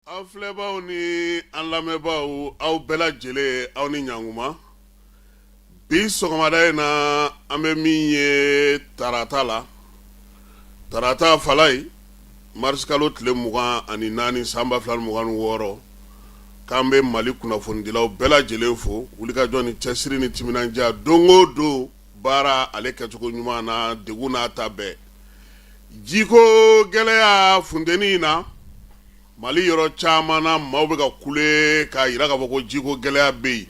Aw filɛbaaw ni an lamɛnbaaw aw bɛɛ lajɛlen aw ni ɲankuma bi sɔgɔmada in na an bɛ min ye tarata la tarata falai mars kalo tile 24 san 2026 k'an bɛ Mali kunnafonidilaw bɛɛ lajɛlen fo wulikajɔ ni cɛsiri ni timinandiya don o don baara ale kɛcogo ɲuman na degun n'a ta bɛɛ jiko gɛlɛya funteni in na Mali yɔrɔ caman na maaw bɛ ka kule k'a jira k'a fɔ ko jiko gɛlɛya bɛ yen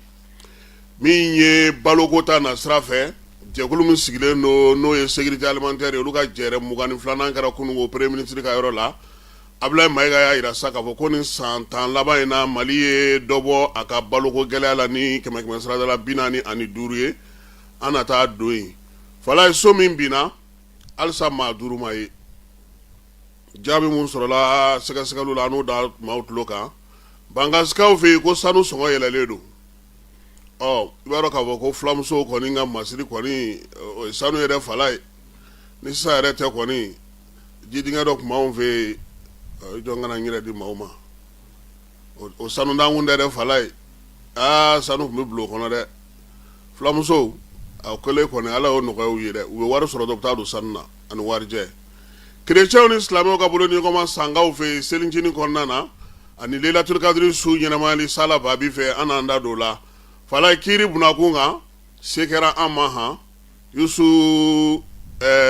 min ye baloko ta na sira fɛ jɛkulu min sigilen don n'o ye sécurité alimentaire ye olu ka jɛrɛ 22nan kɛra kunungo premier ministre ka yɔrɔ la Abdoulaye Mayiga y'a jira sa k'a fɔ ko nin san 10 laban in na Mali ye dɔ bɔ a ka baloko gɛlɛya la ni 100 sarada la 45 ye an na taa don yen fala ye so min binna halisa maa 5 ma ye jaabi mun sɔrɔla sɛgɛsɛgɛliw la n'o da maaw tulo kan bangasikaw fɛ yen ko sanu sɔngɔ yɛlɛlen don i b'a dɔn k'a fɔ ko fulamusow kɔni ka masiri kɔni o ye sanu yɛrɛ fala ye ni sisan yɛrɛ tɛ kɔni jidingɛ dɔ tun b'anw fɛ yen jɔn kana n yɛrɛ di maaw ma o sanu dankun tɛ dɛ fala ye sanu tun bɛ bila o kɔnɔ dɛ fulamusow a kɛlen kɔni ala y'o nɔgɔya u ye dɛ u bɛ wari sɔrɔ dɔ bɛ taa don sanu na ani warijɛ chrétiens ni silamɛw ka bolo ɲɔgɔn sangaw fɛ selicinin kɔnɔna na ani Lailatul Qadri su ɲɛnamayali sala baabi fɛ an n'an da don la fala kiiri bunakun kan se kɛra an ma han Yusu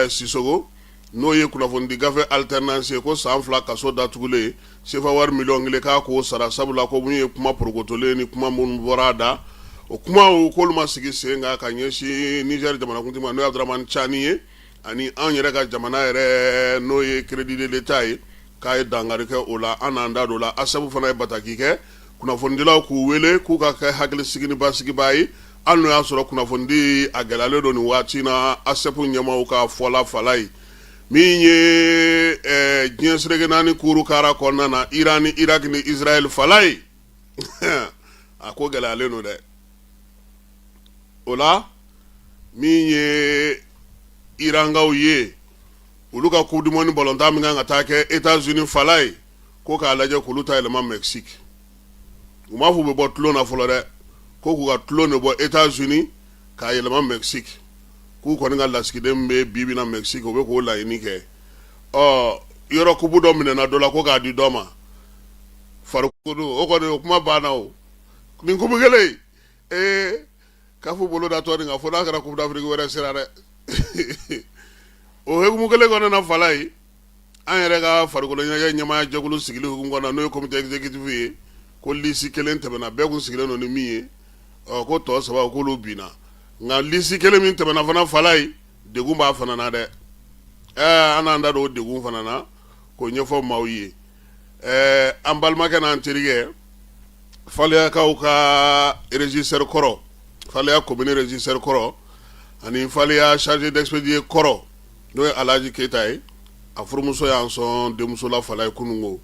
Sisogo n'o ye kunnafonidi gafe alternance ko san 2 kaso datugulen sefa wari miliyɔn 1 k'a k'o sara sabula ko mun ye kuma porokotolen ni kuma minnu bɔra a da o kuma k'olu ma sigi sen kan ka ɲɛsin Niger jamanakuntigi ma n'o ye Abdramane Tchani ye ani an yɛrɛ ka jamana yɛrɛ n'o ye crédit de l'État ye k'a ye dankari kɛ o la an n'an da don la ASEP fana ye bataki kɛ kunnafonidilaw k'u wele k'u ka kɛ hakilisigi ni basigiba ye hali n'o y'a sɔrɔ kunnafonidi a gɛlɛyalen don nin waati na ASEP ɲɛmaaw ka fɔla fala ye min ye diɲɛ serege 4 kuuru kara kɔnɔna na Iran ni Irak ni Israel fala ye a ko gɛlɛyalen don dɛ o la min ye Irangaw ye olu ka coupe du monde ballontan min kan ka taa kɛ États-Unis fala ye ko k'a lajɛ k'olu ta yɛlɛma Mexique u m'a fɔ u bɛ bɔ tulon na fɔlɔ dɛ ko k'u ka tulon de bɔ États-Unis k'a yɛlɛma Mexique k'u kɔni ka lasigiden bɛ bibi na Mexique u bɛ k'o laɲini kɛ yɔrɔ kubu dɔ minɛna dɔ la ko k'a di dɔ ma farikolo o kɔni o kuma banna o nin kubu kelen k'a fɔ bolo da tɔ nin kan fo n'a kɛra coupe d'Afrique wɛrɛ sera dɛ o hukumu kelen kɔnɔna na fala ye an yɛrɛ ka farikolo ɲɛnajɛ ɲɛmaaya jɛkulu sigili hukumu kɔnɔna n'o ye comité exécutif ye ko lisi kelen tɛmɛna bɛɛ kun sigilen don ni min ye ko tɔ 3 k'olu binna nka lisi kelen min tɛmɛna fana fala ye degun b'a fana na dɛ an n'an da don o degun fana na k'o ɲɛfɔ maaw ye an balimakɛ n'an terikɛ Faleyakaw ka régisseur kɔrɔ Faleya commune régisseur kɔrɔ ani Faleya chargé d'expédier kɔrɔ n'o ye Alaji Keyita ye a furumuso y'an sɔn denmuso la fala ye kunungo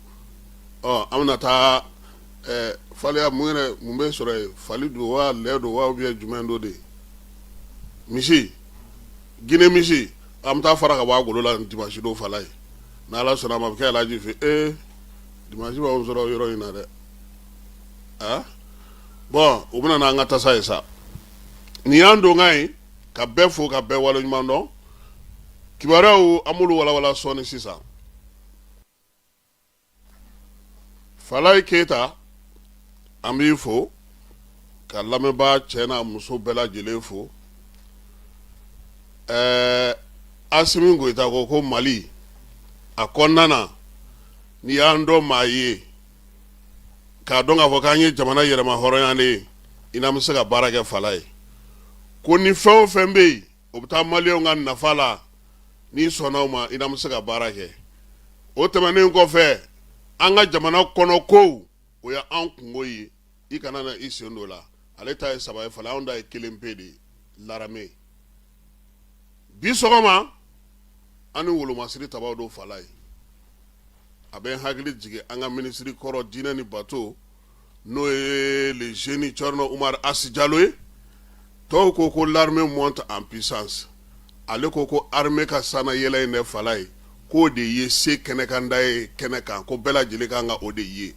an bɛna taa Faleya mun bɛ sɔrɔ yen fali don wa lɛ don wa ubiyɛn jumɛn don de misi Guinée misi an bɛ taa fara ka bɔ a golo la dimanche don fala ye n'Ala sɔnna a ma a bɛ kɛ Alaji fɛ dimanche b'anw sɔrɔ yɔrɔ in na dɛ bon u bɛna n'an ka tasa ye sa nin y'an donkan ye ka bɛɛ fo ka bɛɛ waleɲuman dɔn kibaruyaw an b'olu walawala sɔɔni sisan Falaye Keyita an b'i fo ka lamɛnbaa cɛ n'a muso bɛɛ lajɛlen fo Asimi Goyita ko Mali a kɔnɔna na ni y'an dɔn maa ye k'a dɔn k'a fɔ k'an ye jamana yɛlɛma hɔrɔnyalen ye i n'an bɛ se ka baara kɛ fala ye ko ni fɛn o fɛn bɛ yen o bɛ taa maliyɛnw ka nafa la n'i sɔnna o ma i n'an bɛ se ka baara kɛ o tɛmɛnen kɔfɛ an ka jamana kɔnɔ kow o ye an kungo ye i kana na i sen don o la ale ta ye 3 ye fala anw ta ye 1 pe de ye Laramɛ bi sɔgɔma an ni wolomasiri tabaw don fala ye a bɛ n hakili jigin an ka minisiri kɔrɔ diinɛ ni bato n'o ye le jeune Thierno Oumar Assi Diallo ye tɔw ko l'armée monte en puissance ale ko armée ka sana yɛlɛ in dɛ fala ye k'o de ye se kɛnɛ kan da ye kɛnɛ kan ko bɛɛ lajɛlen kan ka o de ye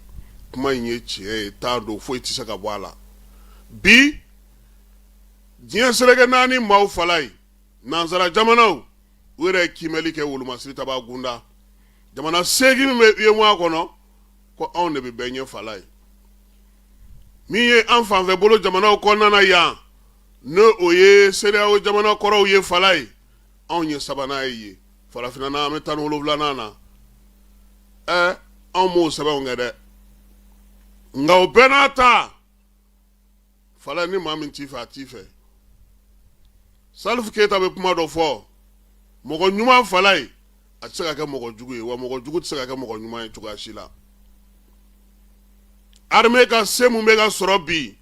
kuma in ye tiɲɛ ye t'a don foyi tɛ se ka bɔ a la bi diɲɛ seleke naani maaw fala ye nansara jamanaw u yɛrɛ ye kimɛli kɛ wolomasiri taba gunda jamana 8 min bɛ UEMOA kɔnɔ ko anw de bɛ bɛɛ ɲɛ fala ye min ye an fanfɛ bolo jamanaw kɔnɔna yan n'o ye CEDEAO jamana kɔrɔw ye fala ye anw ye sabanan ye farafinna an bɛ 17nan na anw m'o sɛbɛnw kɛ dɛ nka o bɛɛ n'a ta fala ni maa min t'i fɛ a t'i fɛ Salif Keita bɛ kuma dɔ fɔ mɔgɔ ɲuman fala ye a tɛ se ka kɛ mɔgɔ jugu ye wa mɔgɔ jugu tɛ se ka kɛ mɔgɔ ɲuman ye cogoya si la armée ka se mun bɛ ka sɔrɔ bi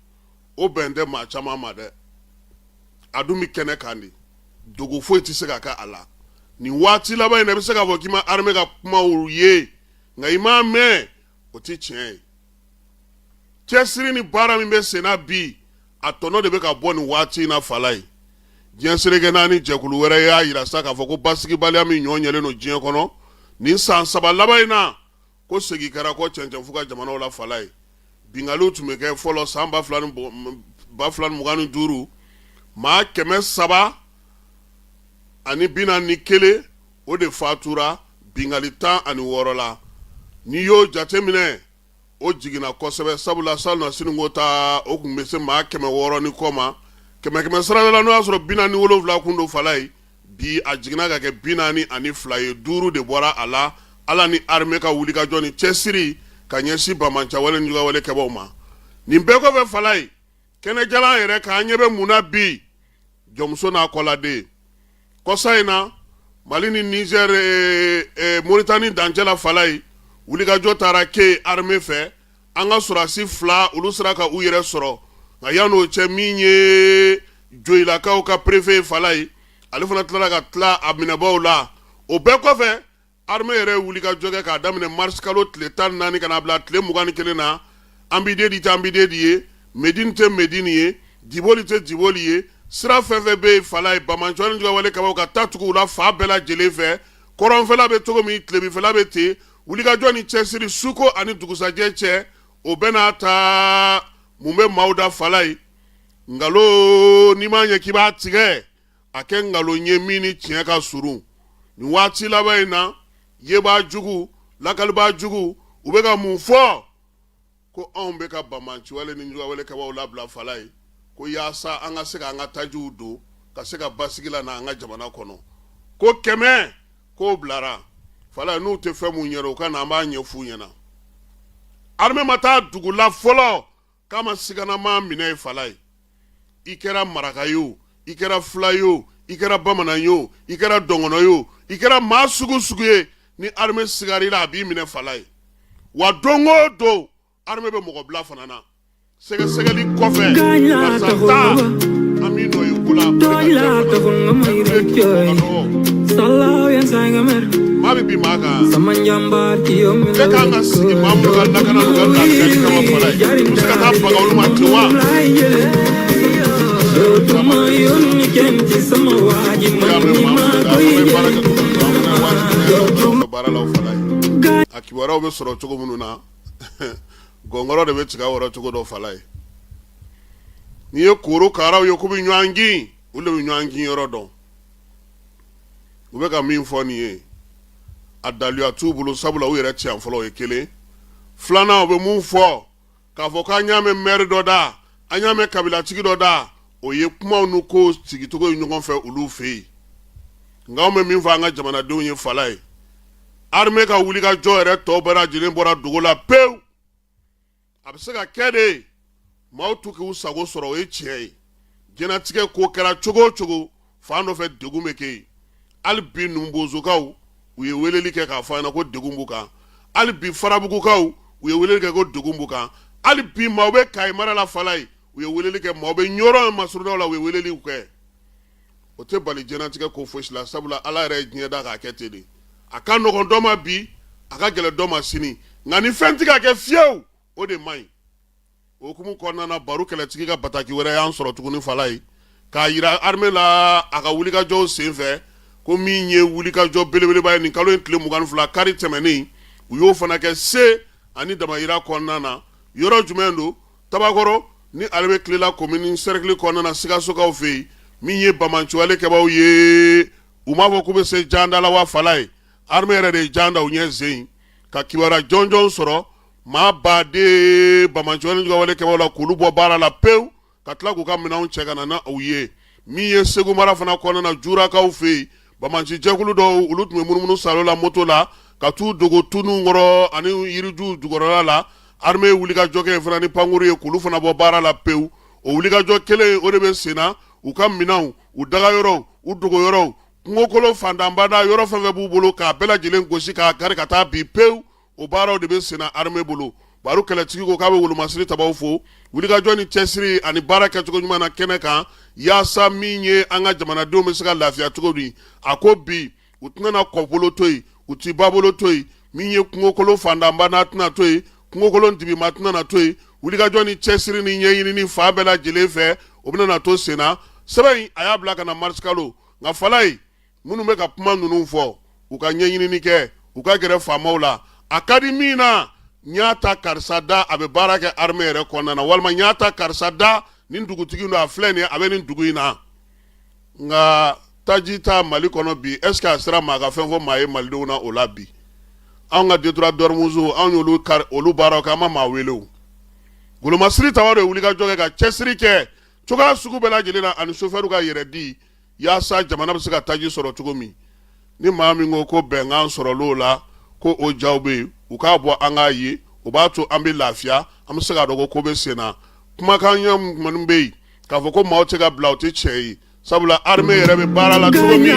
o bɛn tɛ maa caman ma dɛ a dun bɛ kɛnɛ kan de dogo foyi tɛ se ka kɛ a la nin waati laban in na i bɛ se k'a fɔ k'i ma armée ka kumaw ye nka i m'a mɛn o tɛ tiɲɛ ye cɛsiri ni baara min bɛ sen na bi a tɔnɔ de bɛ ka bɔ nin waati in na fala ye diɲɛ seleke naani jɛkulu wɛrɛ y'a yira sa k'a fɔ ko basigibaliya min ɲɔgɔn ɲɛlen don diɲɛ kɔnɔ nin san 3 laban in na ko segin kɛra ko cɛncɛnfu ka jamanaw la fala ye bingaliw tun bɛ kɛ fɔlɔ san 2025 maa 341 o de fatura bingali 16 la n'i y'o jateminɛ o jiginna kosɛbɛ sabula salona siniko ta o kun bɛ se maa 600 ni kɔ ma 100 sarada la n'o y'a sɔrɔ 47 kun don fala ye bi a jiginna ka kɛ 42 ye 5 de bɔra a la ala ni armée ka wulikajɔ ni cɛsiri ka ɲɛsin bamancawale ni jugawale kɛbaw ma nin bɛɛ kɔfɛ fala ye kɛnɛjalan yɛrɛ k'an ɲɛ bɛ mun na bi jɔnmuso n'a kɔladen kɔsa in na Mali ni Niger Mauritanie dancɛla fala ye wulikajɔ taara ke armée fɛ an ka sɔrɔdasi 2 olu sera ka u yɛrɛ sɔrɔ nka yan'o cɛ min ye Joyilakaw ka préfet fala ye ale fana tilara ka tila a minɛbaw la o bɛɛ kɔfɛ armée yɛrɛ wulikajɔ kɛ k'a daminɛ mars kalo tile 14 ka na bila tile 21 na an b'i den di tɛ an b'i den di ye Medine tɛ Medine ye Diboli tɛ Diboli ye sira fɛn fɛn bɛ fala ye bamancɔ ni jugawale kɛbaw ka taa tugu u la fa bɛɛ lajɛlen fɛ kɔrɔnfɛla bɛ cogo min tilebinfɛla bɛ ten wulikajɔ ni cɛsiri suko ani dugusajɛ cɛ o bɛ n'a ta mun bɛ maaw da fala ye ngalo n'i m'a ɲɛ k'i b'a tigɛ a kɛ ngalo ye min ni tiɲɛ ka surun nin waati laban in na yebaa jugu lakalibaa jugu u bɛ ka mun fɔ ko anw bɛ ka bamanciwale ni jugawale kɛbaw labila fala ye ko yaasa an ka se ka an ka tajiw don ka se ka basigi la n'an ka jamana kɔnɔ ko 100 k'o bilara fala n'u tɛ fɛn mun ɲɛna o ka na an b'a ɲɛf'u ɲɛna armée ma taa dugu la fɔlɔ k'a ma siganama minɛ ye fala ye i kɛra maraka ye o i kɛra fila ye o i kɛra bamanan ye o i kɛra dɔngɔnɔ ye o i kɛra maa sugu sugu ye ni armée sigar'i la a b'i minɛ fala ye wa don o don armée bɛ mɔgɔ bila fana na sɛgɛsɛgɛli kɔfɛ karisa taa an b'i nɔ ye ko la maa bɛ bin maa kan e kan ka sigi maa mun ka lakana n'u ka lafiyali kama fala ye u bɛ se ka taa baga olu ma ten wa baaralaw fala ye a kibaruyaw bɛ sɔrɔ cogo minnu na gɔngɔrɔ de bɛ tigɛ wɔrɔ cogo dɔ fala ye n'i ye korokaraw ye k'u bɛ ɲɔgɔn gin olu de bɛ ɲɔgɔn gin yɔrɔ dɔn u bɛ ka min fɔ nin ye a daluya t'u bolo sabula u yɛrɛ tiɲɛ fɔlɔ o ye kelen filanan u bɛ mun fɔ k'a fɔ k'an y'a mɛn maire dɔ da an y'a mɛn kabilatigi dɔ da o ye kumaw n'u ko sigicogo ye ɲɔgɔn fɛ olu fɛ yen nka anw bɛ min fɔ an ka jamanadenw ye fala ye armée ka wulikajɔ yɛrɛ tɔ bɛɛ lajɛlen bɔra dogo la pewu a bɛ se ka kɛ de maaw t'u k'u sago sɔrɔ o ye tiɲɛ ye diɲɛlatigɛ ko kɛra cogo o cogo fan dɔ fɛ degun bɛ kɛ yen hali bi numbozokaw u ye weleli kɛ k'a fɔ an ɲɛna ko degun b'u kan hali bi farabugukaw u ye weleli kɛ ko degun b'u kan hali bi maaw bɛ Kayi mara la fala ye u ye weleli kɛ maaw bɛ Ɲɔrɔ masurudaw la u ye weleliw kɛ o tɛ bali diɲɛlatigɛ ko fosi la sabula ala yɛrɛ ye diɲɛ da k'a kɛ ten de a ka nɔgɔn dɔ ma bi a ka gɛlɛn dɔ ma sini nka ni fɛn tɛ ka kɛ fiyewu o de man ɲi o hukumu kɔnɔna na baro kɛlɛtigi ka bataki wɛrɛ y'an sɔrɔ tuguni fala ye k'a yira armée la a ka wulikajɔw sen fɛ ko min ye wulikajɔ belebeleba ye nin kalo in tile 22 kari tɛmɛnen u y'o fana kɛ se ani damayira kɔnɔna na yɔrɔ jumɛn don Tabakɔrɔ ni ale bɛ tilela commune cercle kɔnɔna na Sikasokaw fɛ yen min ye bamancuwale kɛbaw ye u m'a fɔ k'u bɛ se janda la wa fala ye armée yɛrɛ de ye janda u ɲɛ sen ka kibaruya jɔnjɔn sɔrɔ maa baden bamancuwale wale kɛbaw la k'olu bɔ baara la pewu ka tila k'u ka minɛnw cɛ ka na na u ye min ye Segu mara fana kɔnɔna na Jurakaw fɛ yen bamanci jɛkulu dɔw olu tun bɛ munumunu salo la moto la ka t'u dogo tunu kɔrɔ ani yiriju jukɔrɔla la armée wulikajɔ kɛ fana ni pankuru ye k'olu fana bɔ baara la pewu o wulikajɔ kelen o de bɛ sen na u ka minɛnw u dagayɔrɔw u dogoyɔrɔw kungokolon fantanbada yɔrɔ fɛn fɛn b'u bolo k'a bɛɛ lajɛlen gosi k'a kari ka taa bi pewu o baaraw de bɛ sen na armée bolo baro kɛlɛtigi ko k'a bɛ wolomasiri tabaw fo wulikajɔ ni cɛsiri ani baara kɛcogo ɲuman na kɛnɛ kan yaasa min ye an ka jamanadenw bɛ se ka lafiya cogo di a ko bi u tɛna kɔbolo to yen u ti babolo to yen min ye kungokolon fantanbada tɛna to yen kungokolon dibima tɛna na to yen wulikajɔ ni cɛsiri ni ɲɛɲinini fa bɛɛ lajɛlen fɛ o bɛna na to sen na sɛbɛn in a y'a bila ka na marsikalo nka fala ye minnu bɛ ka kuma ninnu fɔ u ka ɲɛɲinini kɛ u ka gɛrɛ faamaw la a ka di min na n y'a ta karisa da a bɛ baara kɛ armée yɛrɛ kɔnɔna na walima n y'a ta karisa da nin dugutigi don a filɛ nin ye a bɛ nin dugu in na nka taji ta Mali kɔnɔ bi est ce que a sera maa ka fɛn fɔ maa ye malidenw na o la bi anw ka détourateur musow anw y'olu olu baaraw kɛ an ma maa wele o wolomasiri tabaw de ye wulikajɔ kɛ ka cɛsiri kɛ cogoya sugu bɛɛ lajɛlen na ani chauffeur ka yɛrɛ di yaasa jamana bɛ se ka taji sɔrɔ cogo min ni maa min ko ko bɛnkan sɔrɔl'o la ko o jaw bɛ yen u k'a bɔ an k'a ye o b'a to an bɛ lafiya an bɛ se k'a dɔn ko bɛ sen na kumakan ɲɛ minnu bɛ yen k'a fɔ ko maaw tɛ ka bila o tɛ tiɲɛ ye sabula armée yɛrɛ bɛ baara la cogo min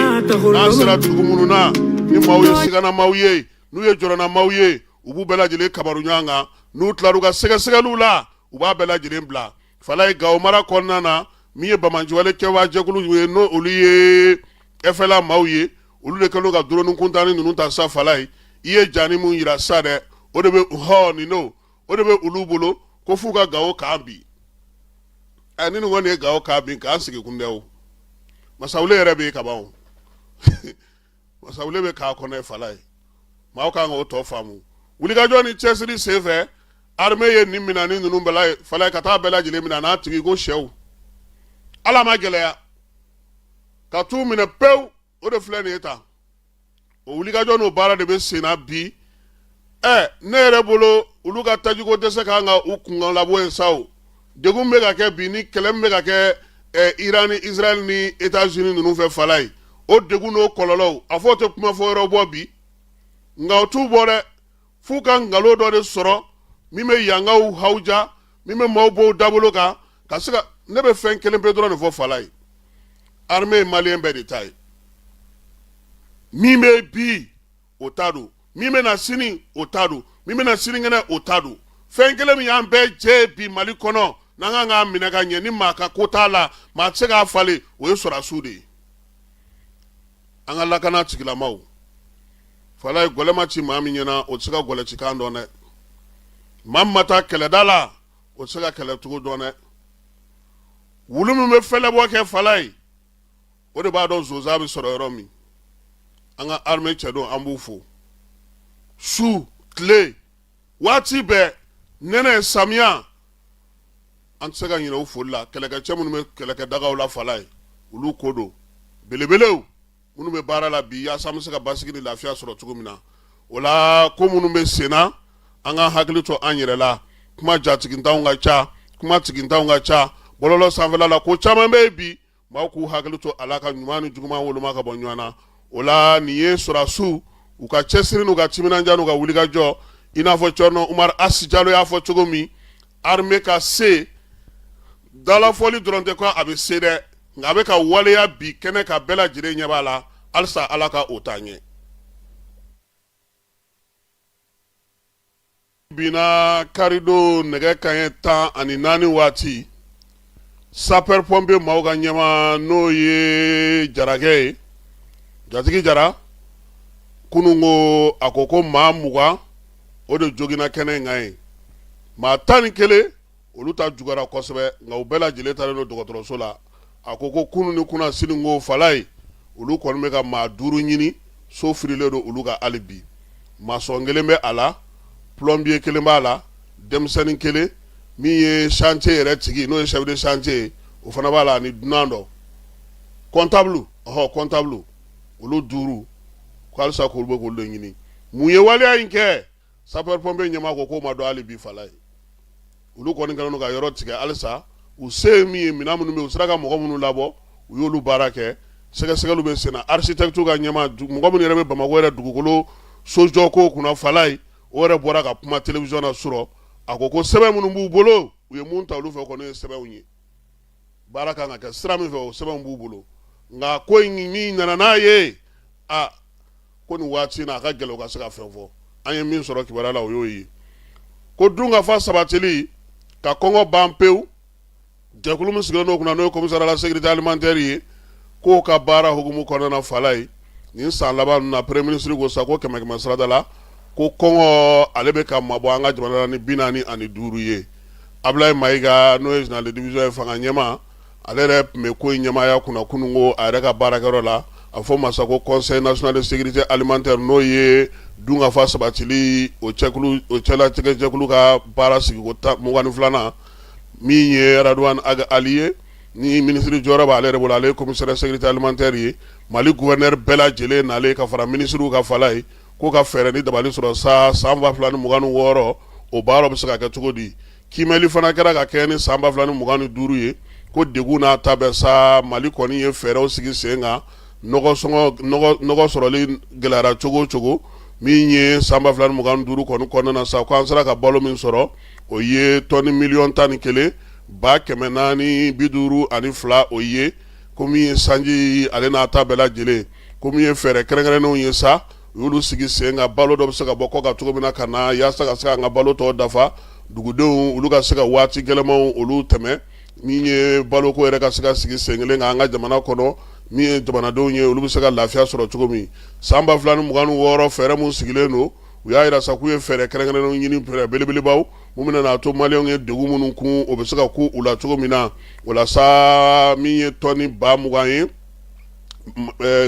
n'an sera dugu minnu na ni maaw ye siganamaw ye n'u ye jɔrɔnamaw ye u b'u bɛɛ lajɛlen kabaru ɲɔgɔn kan n'u tilar'u ka sɛgɛsɛgɛliw la u b'a bɛɛ lajɛlen bila fala ye Gawo mara kɔnɔna na min ye bamancuwale kɛwa jɛkulu ye n'o olu ye FLA maaw ye olu de kɛlen ka drone kuntanni ninnu ta sa fala ye i ye jani mun yira sa dɛ o de bɛ nin no o de bɛ olu bolo ko f'u ka Gawo k'an bi ni nin kɔni ye Gawo k'an bi k'an sigi kun dɛ o Masawule yɛrɛ bɛ yen ka ban o Masawule bɛ k'a kɔnɔ ye fala ye maaw kan k'o tɔ faamu wulikajɔ ni cɛsiri senfɛ armée ye nin minɛni ninnu bɛɛ fala ye ka taa bɛɛ lajɛlen minɛ n'a tigi ko sɛw ala ma gɛlɛya ka t'u minɛ pewu o de filɛ nin ye tan o wulikajɔ n'o baara de bɛ sen na bi ne yɛrɛ bolo olu ka tajiko dɛsɛ kan ka u kunkan labɔ yen sa o degun bɛ ka kɛ bi ni kɛlɛ min bɛ ka kɛ Iran ni Israël ni États-Unis ninnu fɛ fala ye o degun n'o kɔlɔlɔw a fɔ o tɛ kuma fɔ yɔrɔ bɔ bi nka o t'u bɔ dɛ f'u ka nkalon dɔ de sɔrɔ min bɛ yankaw hawuja min bɛ maaw bɔ u dabolo kan ka se ka ne bɛ fɛn kelen pe dɔrɔn de fɔ fala ye armée ye maliyɛn bɛɛ de ta ye min bɛ bi o ta don min bɛ na sini o ta don min bɛ na sinikɛnɛ o ta don fɛn kelen min y'an bɛɛ jɛ bi Mali kɔnɔ n'an kan k'a minɛ ka ɲɛ ni maa ka ko t'a la maa tɛ se k'a falen o ye sɔrɔdasiw de ye an ka lakana tigilamaw fala ye gɔlɛ ma ci maa min ɲɛna o tɛ se ka gɔlɛ ci kan dɔn dɛ maa min ma taa kɛlɛda la o tɛ se ka kɛlɛcogo dɔn dɛ wulu min bɛ fɛlɛbɔ kɛ fala ye o de b'a dɔn zonzan bɛ sɔrɔ yɔrɔ min an ka armée cɛdon an b'u fo su tile waati bɛɛ nɛnɛ samiya an tɛ se ka ɲinɛ u foli la kɛlɛkɛcɛ minnu bɛ kɛlɛkɛdagaw la fala ye olu ko don belebelew minnu bɛ baara la bi yaasa an bɛ se ka basigi ni lafiya sɔrɔ cogo min na o la ko minnu bɛ sen na an ka hakili to an yɛrɛ la kuma jatigitanw ka ca kuma tigitanw ka ca bɔlɔlɔ sanfɛla la ko caman bɛ yen bi maaw k'u hakili to a la ka ɲuman ni juguman woloma ka bɔ ɲɔgɔn na o la nin ye sɔrɔdasiw u ka cɛsiri n'u ka timinanja n'u ka wulikajɔ i n'a fɔ cɔrɔnɔ Umaru Asi Jalo y'a fɔ cogo min armée ka se dalafɔli dɔrɔn tɛ ko a bɛ se dɛ nka a bɛ ka waleya bi kɛnɛ ka bɛɛ lajɛlen ɲɛ b'a la halisa ala ka o taa ɲɛ binna karido nɛgɛ kanɲɛ 14 waati sapeur pompier maaw ka ɲɛma n'o ye Jarakɛ ye Jatigi Jara kunun ko a ko maa 20 o de joginna kɛnɛ in kan ye maa 11 olu ta jugara kosɛbɛ nka u bɛɛ lajɛlen talen don dɔgɔtɔrɔso la a ko kunun ni kunna sini ko fala ye olu kɔni bɛ ka maa 5 ɲini so firilen don olu ka hali bi maa sɔn kelen bɛ a la plombier kelen b'a la denmisɛnnin kelen min ye chantier yɛrɛ tigi n'o ye chef de chantier o fana b'a la ani dunan dɔ comptable comptable olu 5 ko halisa k'olu bɛ k'olu de ɲini mun ye waleya in kɛ sapeur pompier ɲɛmaa ko k'o ma dɔn hali bi fala ye olu kɔni kɛlen don ka yɔrɔ tigɛ halisa u se ye min ye minɛn minnu bɛ yen u sera ka mɔgɔ minnu labɔ u y'olu baara kɛ sɛgɛsɛgɛliw bɛ sen na architecte ka ɲɛmaa mɔgɔ minnu yɛrɛ bɛ Bamakɔ yɛrɛ dugukolo sojɔ ko kunna fala ye o yɛrɛ bɔra ka kuma télévision na sɔrɔ a ko sɛbɛn minnu b'u bolo u ye mun ta olu fɛ kɔni ye sɛbɛnw ye baara kan ka kɛ sira min fɛ o sɛbɛnw b'u bolo nka ko in min nana n'a ye ko nin waati in na a ka gɛlɛn u ka se ka fɛn fɔ an ye min sɔrɔ kibaruya la o y'o ye ko dunkafa sabatili ka kɔngɔ ban pewu jɛkulu min sigilen don kunna n'o ye commissariat la sécurité alimentaire ye k'o ka baara hukumu kɔnɔna na fala ye nin san laban ninnu na premier ministre ko sa ko 100 sarada la ko kɔngɔ ale bɛ ka mabɔ an ka jamana la ni 45 ye Ablaye Mayiga n'o ye général de division ye fanga ɲɛma ale yɛrɛ tun bɛ ko in ɲɛmaaya kunna kunun ko a yɛrɛ ka baarakɛyɔrɔ la a fɔ masa ko conseil national de sécurité alimentaire n'o ye dunkafa sabatili o cɛlatigɛ jɛkulu ka baara sigi ko 22 min ye Radwan Aga Ali ye ni ministre jɔyɔrɔ b'ale yɛrɛ bolo ale ye commissaire sécurité alimentaire ye Mali gouverneur bɛɛ lajɛlen nalen ka fara ministre ka fala ye ko ka fɛɛrɛ ni dabali sɔrɔ sa san 2026 o baaraw bɛ se ka kɛ cogo di kimɛli fana kɛra ka kɛ ni san 2025 ye ko degun n'a ta bɛɛ sa Mali kɔni ye fɛɛrɛw sigi sen kan nɔgɔ sɔrɔli gɛlɛyara cogo o cogo min ye san 2025 kɔni kɔnɔna na sa ko an sera ka balo min sɔrɔ o ye tɔni 11,000,000 452 o ye ko min ye sanji ale n'a ta bɛɛ lajɛlen ko min ye fɛɛrɛ kɛrɛnkɛrɛnnenw ye sa u y'olu sigi sen kan balo dɔ bɛ se ka bɔ kɔ ka cogo min na ka na yaasa ka se ka an ka balo tɔ dafa dugudenw olu ka se ka waati gɛlɛmanw olu tɛmɛ min ye baloko yɛrɛ ka se ka sigi sen kelen kan an ka jamana kɔnɔ min ye jamanadenw ye olu bɛ se ka lafiya sɔrɔ cogo min san 2026 fɛɛrɛ mun sigilen don u y'a yira sa k'u ye fɛɛrɛ kɛrɛnkɛrɛnnenw ɲini fɛɛrɛ belebelebaw mun bɛna n'a to maliyɛnw ye degun minnu kun o bɛ se ka ku u la cogo min na o la sa min ye tɔni 20,000 ye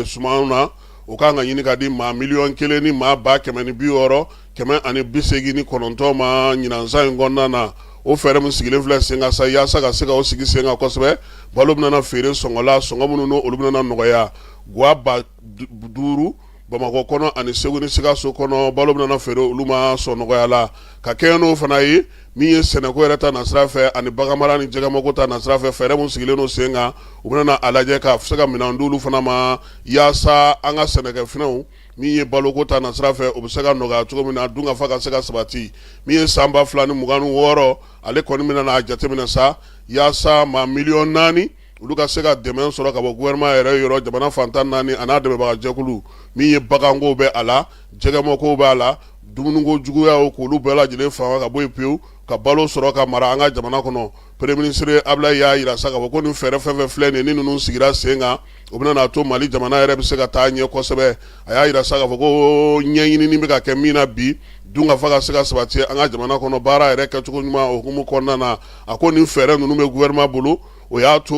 sumanw na o kan ka ɲini ka di maa 1,000,000 ni maa 160,000 189 ma ɲinansan in kɔnɔna na o fɛɛrɛ min sigilen filɛ sen kan sa yaasa ka se ka o sigi sen kan kosɛbɛ balo bɛna feere sɔngɔ la sɔngɔ minnu n'o olu bɛna nɔgɔya guwa 5,000 Bamakɔ kɔnɔ ani Segu ni Sikaso kɔnɔ balo bɛna feere olu ma sɔn nɔgɔya la ka kɛ n'o fana ye min ye sɛnɛko yɛrɛ ta nasira fɛ ani baganmara ni jɛgɛmako ta nasira fɛ fɛɛrɛ mun sigilen no sen kan u bɛna a lajɛ ka se ka minɛn d'olu fana ma yaasa an ka sɛnɛkɛfɛnw min ye baloko ta nasira fɛ o bɛ se ka nɔgɔya cogo min na dunkafa ka se ka sabati min ye san 2026 ale kɔni bɛna a jateminɛ sa yaasa maa 4,000,000 olu ka se ka dɛmɛ sɔrɔ ka bɔ gouvernement yɛrɛ yɔrɔ jamana fantan 4 a n'a dɛmɛbaga jɛkulu min ye baganko bɛ a la jɛgɛmako b'a la dumuniko juguyaw k'olu bɛɛ lajɛlen fanga ka bɔ yen pewu ka balo sɔrɔ ka mara an ka jamana kɔnɔ premier ministre Ablaye y'a yira sa ka fɔ ko nin fɛɛrɛ fɛn fɛn filɛ nin ye ni ninnu sigira sen kan o bɛna n'a to Mali jamana yɛrɛ bɛ se ka taa ɲɛ kosɛbɛ a y'a yira sa ka fɔ ko ɲɛɲinini bɛ ka kɛ min na bi dunkafa ka se ka sabati an ka jamana kɔnɔ baara yɛrɛ kɛcogo ɲuman o hukumu kɔnɔna na a ko nin fɛɛrɛ ninnu bɛ gouvernement bolo o y'a to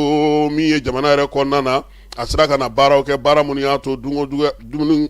min ye jamana yɛrɛ kɔnɔna na a sera ka na baaraw kɛ baara minnu y'a to dumuni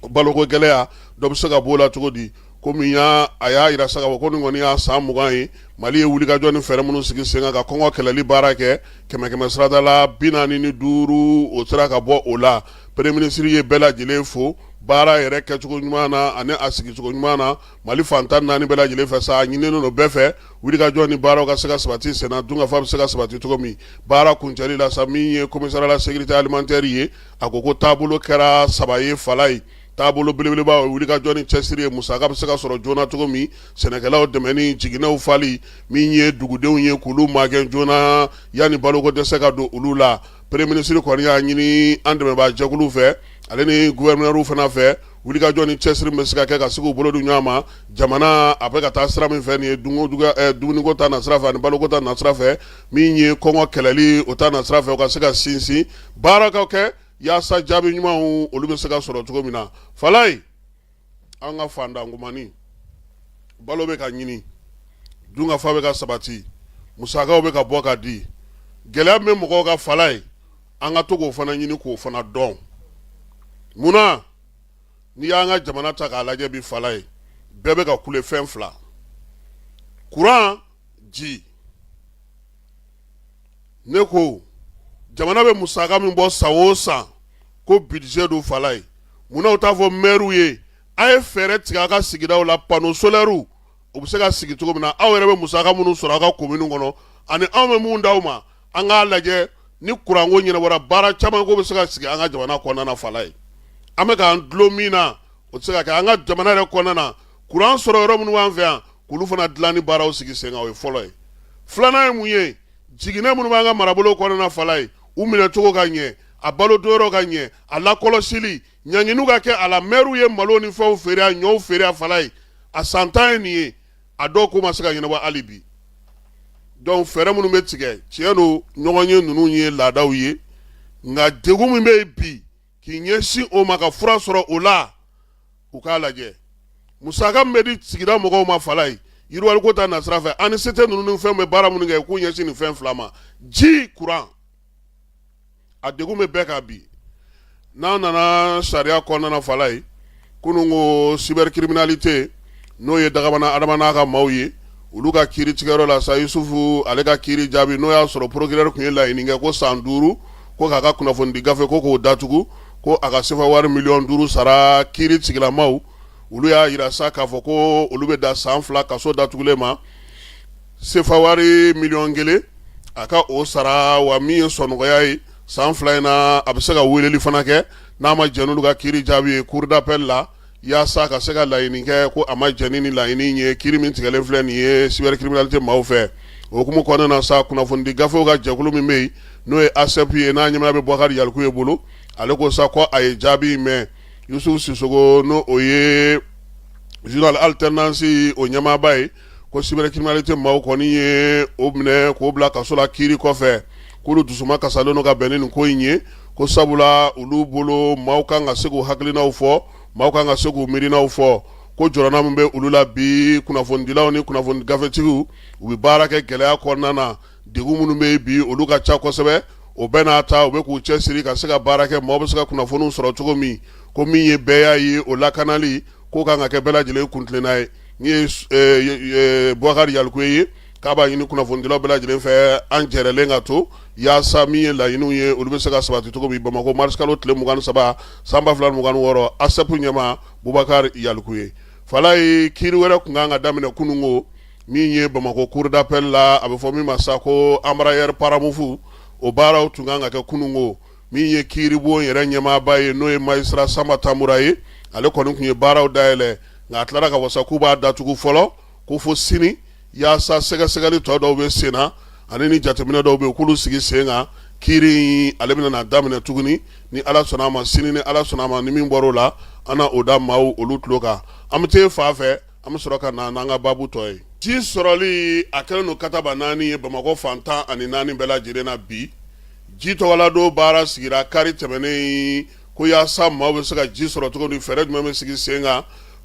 baloko gɛlɛya dɔ bɛ se ka b'o la cogo di komi a y'a yira sa ka fɔ ko nin kɔni y'a san 20 ye Mali ye wulikajɔ ni fɛɛrɛ minnu sigi sen kan ka kɔngɔ kɛlɛli baara kɛ 100 sarada la 45 o sera ka bɔ o la premier ministre ye bɛɛ lajɛlen fo baara yɛrɛ kɛcogo ɲuman na ani a sigicogo ɲuman na Mali fantan 4 bɛɛ lajɛlen fɛ sa a ɲininen don bɛɛ fɛ wulikajɔ ni baaraw ka se ka sabati sen na dunkafa bɛ se ka sabati cogo min baara kuncɛli la sa min ye commissariat la sécurité alimentaire ye a ko taabolo kɛra 3 ye fala ye taabolo belebeleba o wulikajɔ ni cɛsiri ye musaka bɛ se ka sɔrɔ joona cogo min sɛnɛkɛlaw dɛmɛ ni jiginɛw fali min ye dugudenw ye k'olu magɛn joona yanni baloko dɛsɛ ka don olu la premier ministre kɔni y'a ɲini an dɛmɛbaa jɛkulu fɛ ale ni gouverneur fana fɛ wulikajɔ ni cɛsiri bɛ se ka kɛ ka se k'u bolo di ɲɔgɔn ma jamana a bɛ ka taa sira min fɛ nin ye dumuniko ta nasira fɛ ani baloko ta nasira fɛ min ye kɔngɔ kɛlɛli o ta nasira fɛ o ka se ka sinsin baara ka kɛ yaasa jaabi ɲumanw olu bɛ se ka sɔrɔ cogo min na falaye an ka fandankomani balo bɛ ka ɲini dunkafa bɛ ka sabati musakaw bɛ ka bɔ ka di gɛlɛya min bɛ mɔgɔw ka falaye an ka to k'o fana ɲini k'o fana dɔn munna n'i y'an ka jamana ta k'a lajɛ bi falaye bɛɛ bɛ ka kule fɛn fila courant ji ne ko jamana bɛ musaka min bɔ san o san ko budget do fala ye munna u t'a fɔ maire ye a ye fɛɛrɛ tigɛ a ka sigidaw la panneau solaire u bɛ se ka sigi cogo min na aw yɛrɛ bɛ musaka minnu sɔrɔ a ka commune kɔnɔ ani anw bɛ mun d'aw ma an k'a lajɛ ni courant ko ɲɛnabɔra baara caman ko bɛ se ka sigi an ka jamana kɔnɔna na fala ye an bɛ k'an dulon min na o tɛ se ka kɛ an ka jamana yɛrɛ kɔnɔna na courant sɔrɔ yɔrɔ minnu b'an fɛ yan k'olu fana dilan ni baaraw sigi sen kan o ye fɔlɔ ye filanan ye mun ye jiginɛ minnu b'an ka marabolo kɔnɔna fala ye u minɛ cogo ka ɲɛ a balo donyɔrɔ ka ɲɛ a lakɔlɔsili ɲanginiw ka kɛ a la maire ye malo ni fɛnw feere a ɲɔw feere a fala ye a san 10 ye nin ye a dɔw ko ma se ka ɲɛnabɔ hali bi donc fɛɛrɛ minnu bɛ tigɛ tiɲɛ don ɲɔgɔn ye ninnu ye laadaw ye nka degun min bɛ yen bi k'i ɲɛsin o ma ka fura sɔrɔ o la u k'a lajɛ musaka min bɛ di sigida mɔgɔw ma fala ye yiriwaliko ta nasira fɛ ani sete ninnu ni fɛn bɛ baara minnu kɛ k'u ɲɛsin nin fɛn fila ma ji courant a degun bɛ bɛɛ kan bi n'an nana sariya kɔnɔna fala ye kunun ko cybercriminalité n'o ye dagabana adama n'a ka maaw ye olu ka kiiri tigɛyɔrɔ la sa Yusufu ale ka kiiri jaabi n'o y'a sɔrɔ procureur tun ye laɲini kɛ ko san 5 ko k'a ka kunnafonidi gafe ko k'o datugu ko a ka sefa wari miliyɔn 5 sara kiiri tigilamaw olu y'a yira sa k'a fɔ ko olu bɛ da san 2 kaso datugulen ma sefa wari miliyɔn 1 a ka o sara wa min ye sɔnɔgɔya ye san 2 in na a bɛ se ka weleli fana kɛ n'a ma jɛn n'olu ka kiiri jaabi ye cour d'appel la yaasa ka se ka laɲini kɛ ko a ma jɛn ni laɲini ye kiiri min tigɛlen filɛ nin ye cybercriminalité maaw fɛ o hukumu kɔnɔna na sa kunnafonidi gafew ka jɛkulu min bɛ yen n'o ye ASEP ye n'a ɲɛmaa bɛ Bubakari Yaliku ye bolo ale ko sa ko a ye jaabi mɛn Yusufu Sisogo n'o o ye journal alternance o ɲɛmaaba ye ko cybercriminalité maaw kɔni ye o minɛ k'o bila kaso la kiiri kɔfɛ k'olu dusuma kasalen no ka bɛn ni nin ko in ye ko sabula olu bolo maaw kan ka se k'u hakilinaw fɔ maaw kan ka se k'u miirinaw fɔ ko jɔrɔna min bɛ olu la bi kunnafonidilaw ni kunnafoni gafetigiw u bɛ baara kɛ gɛlɛya kɔnɔna na degun minnu bɛ bi olu ka ca kosɛbɛ o bɛɛ n'a ta u bɛ k'u cɛsiri ka se ka baara kɛ maaw bɛ se ka kunnafoniw sɔrɔ cogo min ko min ye bɛɛ y'a ye o lakanali k'o kan ka kɛ bɛɛ lajɛlen kuntilenna ye min ye Bubakari Yaliku ye k'a b'a ɲini kunnafonidilaw bɛɛ lajɛlen fɛ an jɛrɛlen ka to yaasa min ye laɲiniw ye olu bɛ se ka sabati cogo min Bamakɔ mars kalo tile 23 san 2026 ASEP ɲɛmaa Bubakari Yaliku ye fala ye kiiri wɛrɛ tun kan ka daminɛ kunun ko min ye Bamakɔ cour d'appel la a bɛ fɔ min ma sa ko embrayeur paramufu o baaraw tun kan ka kɛ kunun ko min ye kiiri bon yɛrɛ ɲɛmaaba ye n'o ye magistrat Samba Tamura ye ale kɔni tun ye baaraw dayɛlɛ nka a tilara ka fɔ sa k'u b'a datugu fɔlɔ ko fo sini yaasa sɛgɛsɛgɛli tɔ dɔw bɛ sen na ani ni jateminɛ dɔw bɛ yen k'olu sigi sen kan kiiri ale bɛna na daminɛ tuguni ni Ala sɔnna a ma sini ni Ala sɔnna a ma ni min bɔr'o la an na o da maaw olu tulo kan an bɛ t'e fa fɛ an bɛ sɔrɔ ka na n'an ka baabu tɔ ye ji sɔrɔli a kɛlen don kataba 4 ye Bamakɔ fan 14 bɛɛ lajɛlen na bi ji tɔgɔladon baara sigira kari tɛmɛnen ko yaasa maaw bɛ se ka ji sɔrɔ cogo di fɛɛrɛ jumɛn bɛ sigi sen kan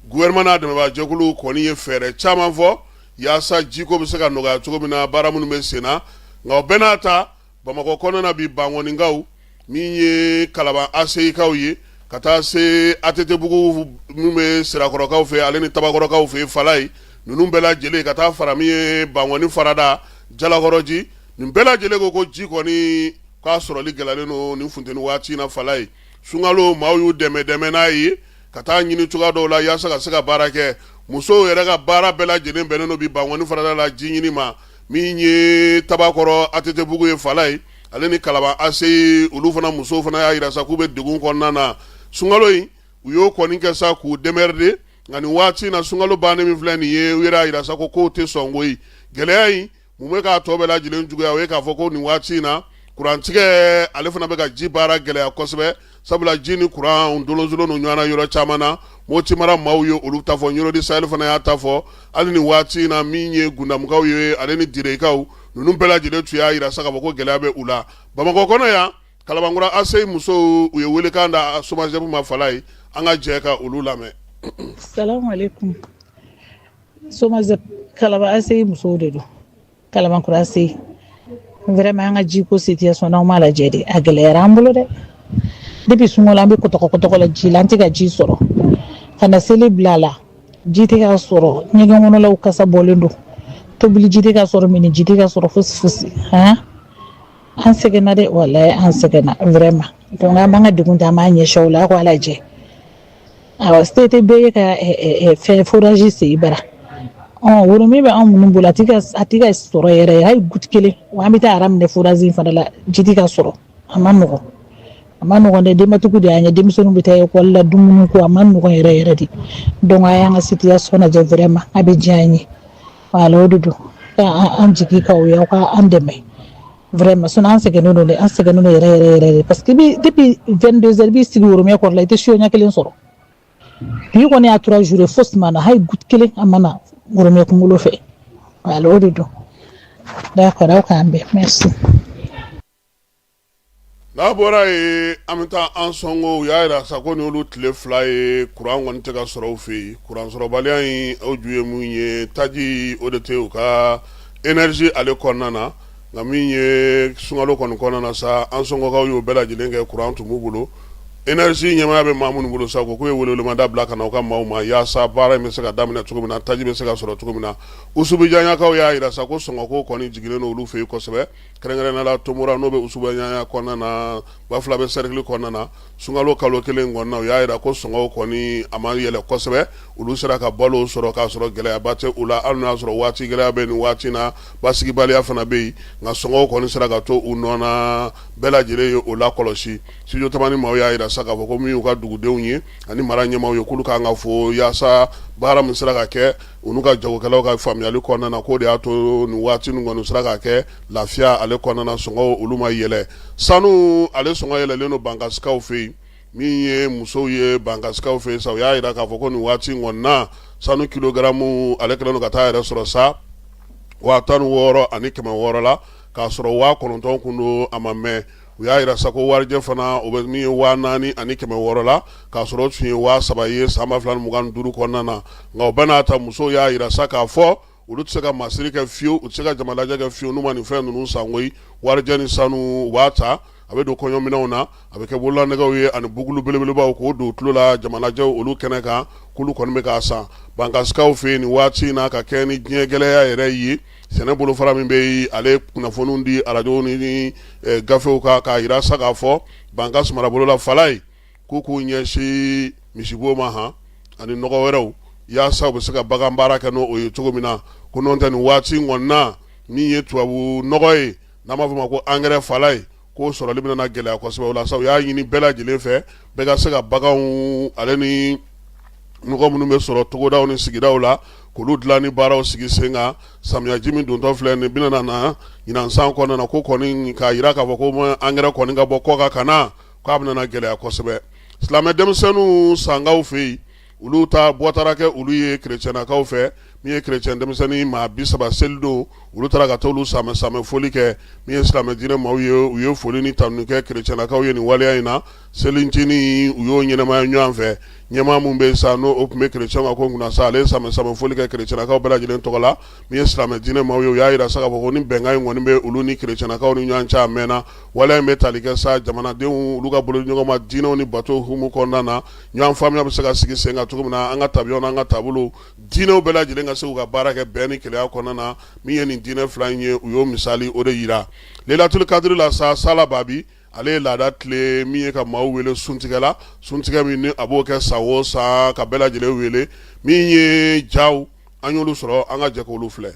gouvernement n'a dɛmɛbaa jɛkulu kɔni ye fɛɛrɛ caman fɔ yaasa jiko bɛ se ka nɔgɔya cogo min na baara minnu bɛ sen na nka o bɛɛ n'a ta Bamakɔ kɔnɔna bi Bankɔninkaw min ye Kalaban ACIkaw ye ka taa se ATT-bugu min bɛ Sirakɔrɔkaw fɛ ale ni Tabakɔrɔkaw fɛ fala ye ninnu bɛɛ lajɛlen ka taa fara min ye Bankɔni farada Jalakɔrɔji nin bɛɛ lajɛlen ko ji kɔni k'a sɔrɔli gɛlɛyalen don nin funteni waati in na fala ye sunkalo maaw y'u dɛmɛ n'a ye ka taa ɲini cogoya dɔw la yaasa ka se ka baara kɛ musow yɛrɛ ka baara bɛɛ lajɛlen bɛnnen don bi Bankɔni farada la ji ɲini ma min ye Tabakɔrɔ ATT-bugu ye fala ye ale ni Kalaban ACI olu fana musow fana y'a yira sa k'u bɛ degun kɔnɔna na sunkalo in u y'o kɔni kɛ sa k'u démerder nka nin waati in na sunkalo bannen min filɛ nin ye u yɛrɛ y'a yira sa ko kow tɛ sɔn koyi gɛlɛya in mun bɛ k'a tɔ bɛɛ lajɛlen juguya o ye k'a fɔ ko nin waati in na kurantigɛ ale fana bɛ ka ji baara gɛlɛya kosɛbɛ sabula ji ni kuran dolonzolo no ɲɔgɔnna yɔrɔ caman na Moti mara maaw ye olu ta fɔ Yɔrɔdi Sahel fana y'a ta fɔ hali ni waati in na min ye Gundamukaw ye ale ni Direkaw ninnu bɛɛ lajɛlen tun y'a yira sa k'a fɔ ko gɛlɛya bɛ u la Bamakɔ kɔnɔ yan Kalabankura ACI musow u ye welekan da SOMAGEP ma fala ye an ka jɛ ka olu lamɛn. Salamu alaikum. SOMAGEP Kalaban ACI musow de don Kalabankura ACI vraiment an ka jiko situation n'aw ma lajɛ de a gɛlɛyara an bolo dɛ depuis sunkalo an bɛ kɔtɔkɔ la ji la an tɛ ka ji sɔrɔ ka na seli bila la ji tɛ ka sɔrɔ ɲɛgɛn kɔnɔlaw kasa bɔlen don tobili ji tɛ ka sɔrɔ mini ji tɛ ka sɔrɔ fosi han an sɛgɛnna dɛ wallahi an sɛgɛnna vraiment donc an b'an ka degun ta an b'a ɲɛsin o la a ko ala jɛ awɔ state bɛɛ ye ka fɛn forage sen bara woro min bɛ anw minnu bolo a tɛ ka sɔrɔ yɛrɛ hali goutte kelen wa an bɛ taa ara minɛ forage in fana la ji tɛ ka sɔrɔ a ma nɔgɔn dɛ denbatigiw de y'an ye denmisɛnninw bɛ taa ekɔli la dumuni ko a ma nɔgɔn yɛrɛ de donc a y'an ka situation lajɛ vraiment a bɛ diya an ye voilà o de don an jigi k'aw ye aw ka an dɛmɛ vraiment sinon an sɛgɛnnen don dɛ an sɛgɛnnen don yɛrɛ parce que depuis 22 heures i b'i sigi woromɛ kɔrɔ la i tɛ siyo ɲɛ kelen sɔrɔ bi kɔni y'a 3 jours fosi ma na hali goutte kelen a ma na woromɛ kunkolo fɛ voilà o de don d'accord aw k'an bɛn merci. n'a bɔra ye an bɛ taa an sɔngo u y'a yira sa ko ni olu tile 2 ye kuran kɔni tɛ ka sɔrɔ u fɛ yen kuran sɔrɔbaliya in o ju ye mun ye taji o de tɛ u ka énergie ale kɔnɔna na nka min ye sunkalo kɔni kɔnɔna na sa an sɔngokaw y'o bɛɛ lajɛlen kɛ kuran tun b'u bolo énergie ɲɛmaya bɛ maa minnu bolo sa ko k'u ye welewelemada bila ka na u ka maaw ma yaasa baara in bɛ se ka daminɛ cogo min na taji bɛ se ka sɔrɔ cogo min na usubijanyakaw y'a yira sa ko sɔngɔko kɔni jiginnen don olu fɛ yen kosɛbɛ kɛrɛnkɛrɛnnenya la tomora n'o bɛ usubijanya kɔnɔna na bafula bɛ cercle kɔnɔna na sunkalo kalo kelen kɔnɔna u y'a yira ko sɔngɔw kɔni a ma yɛlɛ kosɛbɛ olu sera ka balo sɔrɔ k'a sɔrɔ gɛlɛyaba tɛ u la hali n'a y'a sɔrɔ waati gɛlɛya bɛ nin waati na basigibaliya fana bɛ yen nka sɔngɔw kɔni sera ka to u nɔ na bɛɛ lajɛlen ye o la kɔlɔsi studio tamani maaw y'a yira sa k'a fɔ ko min y'u ka dugudenw ye ani mara ɲɛmaaw ye k'olu kan ka fɔ yaasa baara min sera ka kɛ u n'u ka jagokɛlaw ka faamuyali kɔnɔna na k'o de y'a to nin waati ninnu kɔni sera ka kɛ lafiya ale kɔnɔna na sɔngɔw olu ma yɛlɛ sanu ale sɔngɔ yɛlɛlen don bankasikaw fɛ yen min ye musow ye bankasikaw fɛ yen sa u y'a yira k'a fɔ ko nin waati in kɔni na sanu kilogaramu ale kɛlen don ka taa yɛrɛ sɔrɔ sa 16,000 ani 600 la k'a sɔrɔ 9,000 kun don a ma mɛn u y'a yira sa ko warijɛ fana o bɛ min ye 4,000 ani 600 la k'a sɔrɔ o tun ye 3,000 ye san 2025 kɔnɔna na nka o bɛɛ n'a ta musow y'a yira sa k'a fɔ olu tɛ se ka masiri kɛ fiyewu u tɛ se ka jama lajɛ kɛ fiyewu n'u ma nin fɛn ninnu san koyi warijɛ ni sanu u b'a ta a bɛ don kɔɲɔminɛnw na a bɛ kɛ bololanɛgɛw ye ani bugulu belebelebaw k'o don tulo la jama lajɛw olu kɛnɛ kan k'olu kɔni bɛ k'a san bankasikaw fɛ yen nin waati in na ka kɛ ni diɲɛ gɛlɛya yɛrɛ ye sɛnɛ bolofara min bɛ yen ale kunnafoniw di arajow ni gafew kan k'a yira sa k'a fɔ bankas marabolola falaye k'u k'u ɲɛsin misibo ma han ani nɔgɔ wɛrɛw yaasa u bɛ se ka bagan baara kɛ n'o ye cogo min na ko n'o tɛ nin waati in kɔni na min ye tubabu nɔgɔ ye n'an b'a fɔ o ma ko angɛrɛ falaye k'o sɔrɔli bɛna gɛlɛya kosɛbɛ o la sa u y'a ɲini bɛɛ lajɛlen fɛ bɛɛ ka se ka baganw ale ni nɔgɔ minnu bɛ sɔrɔ togodaw ni sigidaw la k'olu dilan ni baaraw sigi sen kan samiyaji min dontɔ filɛ nin bɛna na ɲinan san kɔnɔna na ko kɔni k'a yira k'a fɔ ko angɛrɛ kɔni ka bɔ kɔ kan ka na k'a bɛna gɛlɛya kosɛbɛ silamɛ denmisɛnninw sangaw fɛ yen olu ta bɔtara kɛ olu ye kerecɛnnakaw fɛ min ye kerecɛn denmisɛnnin maa 30 seli don olu taara ka taa olu samɛ foli kɛ min ye silamɛ diinɛ maaw ye u ye foli ni tanuni kɛ kerecɛnnakaw ye nin waleya in na selintini u y'o ɲɛnamaya ɲɔgɔn fɛ ɲɛmaa mun bɛ sa n'o o tun bɛ kerecɛnw ka ko kunna sa ale ye samɛ foli kɛ kerecɛnnakaw bɛɛ lajɛlen tɔgɔ la min ye silamɛ diinɛ maaw ye u y'a yira sa k'a fɔ ko ni bɛnkan in kɔni bɛ olu ni kerecɛnnakaw ni ɲɔgɔn cɛ a mɛnna waleya in bɛ tali kɛ sa jamanadenw olu ka bolo ɲɔgɔn ma diinɛw ni bato humu kɔnɔna na ɲɔgɔn faamuya bɛ se ka sigi sen kan cogo min na an ka tabiyaw n'an ka taabolo diinɛw bɛɛ lajɛlen ka se k'u ka baara kɛ bɛn ni kelenya kɔnɔna na min ye nin diinɛ fila in ye u y'o misali o de yira Lailatul Kadiri la sa Sala Babi ale ye laada tile min ye ka maaw wele suntigɛ la suntigɛ min ni a b'o kɛ san o san ka bɛɛ lajɛlen wele min ye jaw an y'olu sɔrɔ an ka jɛ k'olu filɛ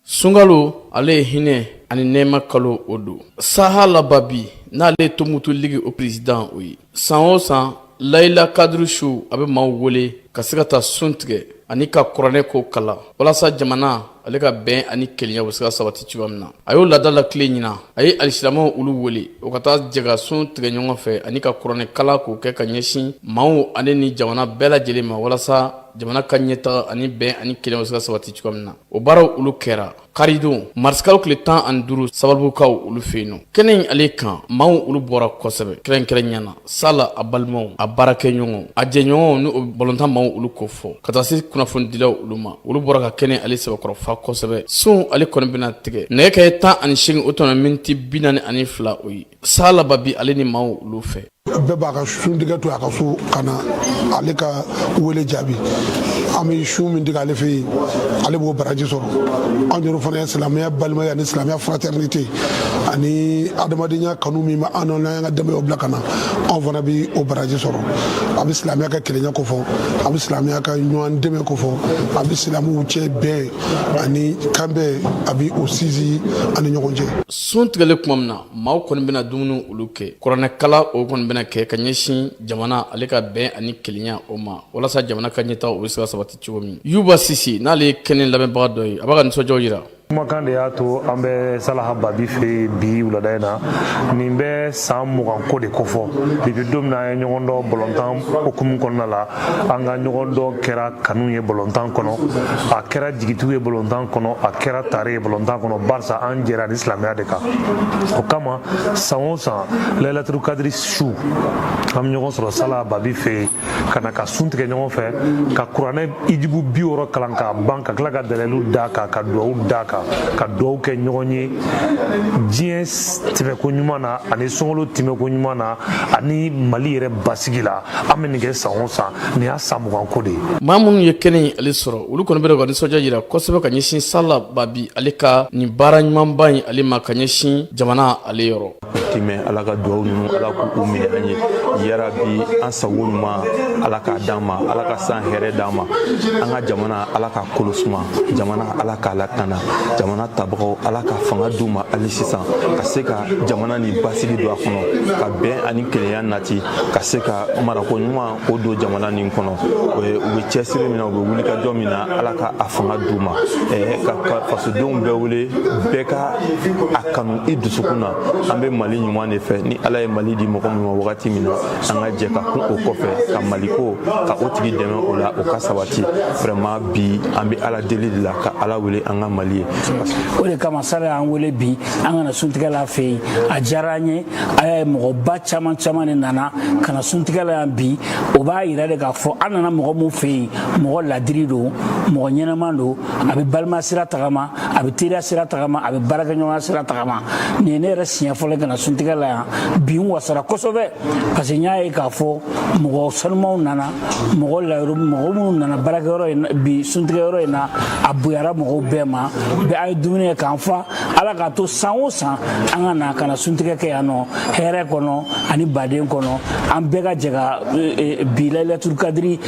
sunkalo ale ye hinɛ ani nɛɛma kalo o don Sahala Babi n'ale ye Tombouctou Ligue o président o ye san o san Layla Kadiri su a bɛ maaw wele ka se ka taa sun tigɛ ani ka kuranɛ ko kala walasa jamana ale ka bɛn ani kelenya bɛ se ka sabati cogoya min na a y'o laada la tile ɲina a ye alisilamɛw olu wele o ka taa jɛka sun tigɛ ɲɔgɔn fɛ ani ka kuranɛ kala k'o kɛ ka ɲɛsin maaw ale ni jamana bɛɛ lajɛlen ma walasa jamana ka ɲɛtaga ani bɛn ani kelenya bɛ se ka sabati cogoya min na o baaraw olu kɛra karidon marisikalo tile 15 sababukaw olu fɛ yen nɔ kɛnɛ in ale kan maaw olu bɔra kosɛbɛ kɛrɛnkɛrɛnnenya na Sala a balimaw a baarakɛɲɔgɔnw a jɛɲɔgɔnw ni o balontan maaw olu ko fɔ ka taa se kunnafonidilaw olu ma olu bɔra ka kɛnɛ ale sɛbɛkɔrɔ fa kosɛbɛ sun ale kɔni bɛna tigɛ nɛgɛ kɛ 18 o tɔnɔ miniti 42 o ye Sahala Babi ale ni maaw olu fɛ bɛɛ b'a ka sun tigɛ to a ka so ka na ale ka wele jaabi an bɛ sun min tigɛ ale fɛ yen ale b'o baraji sɔrɔ anw yɛrɛ fana ye silamɛya balimaya ani silamɛya fraternité ani adamadenya kanu min ma an n'an ka denbayaw bila ka na anw fana bɛ o baraji sɔrɔ a bɛ silamɛya ka kelenya ko fɔ a bɛ silamɛya ka ɲɔgɔn dɛmɛ ko fɔ a bɛ silamɛw cɛ bɛn ani kan bɛɛ a bɛ o sinsin ani ɲɔgɔn cɛ. sun tigɛli tuma min na maaw kɔni bɛna dumuni olu kɛ kuranɛkala o kɔni bɛna kɛ ka ɲɛsin jamana ale ka bɛn ani kelenya o ma walasa jamana ka ɲɛtaga o bɛ se ka sabati cogo min. Yuba Sisi n'ale ye kɛnɛ lamɛnbaga dɔ ye a b'a ka nisɔndiyaw jira. kumakan de y'a to an bɛ Salaha Babi fɛ bi wulada in na nin bɛ san 20 ko de kofɔ depuis don min na an ye ɲɔgɔn dɔn bɔlɔntan hukumu kɔnɔna la an ka ɲɔgɔn dɔn kɛra kanu ye bɔlɔntan kɔnɔ a kɛra jigitigiw ye bɔlɔntan kɔnɔ a kɛra tare ye bɔlɔntan kɔnɔ barisa an jɛra ni silamɛya de kan o kama san o san Laylatul Kadiri su an bɛ ɲɔgɔn sɔrɔ Salaha Babi fɛ ka na ka sun tigɛ ɲɔgɔn fɛ ka kuranɛ ijibu 60 kalan k'a ban ka tila ka dalilu d'a kan ka duwawu d'a kan ka duwawu kɛ ɲɔgɔn ye diɲɛ tɛmɛko ɲuman na ani sunkalo tɛmɛko ɲuman na ani Mali yɛrɛ basigi la an bɛ nin kɛ san o san nin y'a san 20 ko de ye. maa minnu ye kɛnɛ in ale sɔrɔ olu kɔni bɛ ka nisɔndiya jira kosɛbɛ ka ɲɛsin Salaha Babi ale ka nin baara ɲumanba in ale ma ka ɲɛsin jamana ale yɔrɔ. Timɛ ala ka duwawu ninnu ala k'u minɛ an ye yarabi an sago ɲuman ala k'a d'an ma ala ka san hɛrɛ d'an ma an ka jamana ala ka kolo suma jamana ala k'a latana jamana tabagaw ala ka fanga d'u ma hali sisan ka se ka jamana ni basigi don a kɔnɔ ka bɛn ani kelenya nati ka se ka marako ɲuman o don jamana nin kɔnɔ u bɛ cɛsiri min na u bɛ wulikajɔ min na ala ka a fanga d'u ma ka fasodenw bɛɛ wele bɛɛ ka a kanu i dusukun na an bɛ Mali ɲuman de fɛ ni ala ye Mali di mɔgɔ min ma wagati min na an ka jɛ ka kun o kɔfɛ ka Mali ko ka o tigi dɛmɛ o la o ka sabati vraiment bi an bɛ ala deli de la ka ala wele an ka Mali ye. O de kama sara y'an wele bi an kana suntigɛla fɛ yen a diyara an ye a ye mɔgɔba caman caman de nana ka na suntigɛla yan bi o b'a yira de k'a fɔ an nana mɔgɔ min fɛ yen mɔgɔ ladiri don mɔgɔ ɲɛnɛman don a bɛ balima sira tagama a bɛ teriya sira tagama a bɛ baarakɛɲɔgɔnya sira tagama nin ye ne yɛrɛ siɲɛ fɔlɔ ka na suntigɛla yan bi n wasara kosɛbɛ parce que n y'a ye k'a fɔ mɔgɔ sanumanw nana mɔgɔ minnu nana baarakɛyɔrɔ in bi suntigɛyɔrɔ in na a bonyara mɔgɔw bɛɛ ma bɛɛ a ye dumuni kɛ k'an fa ala k'a to san o san an ka na ka na suntigɛ kɛ yan nɔ hɛrɛ kɔnɔ ani baden kɔnɔ an bɛɛ ka jɛ ka bi Laylatul Kadiri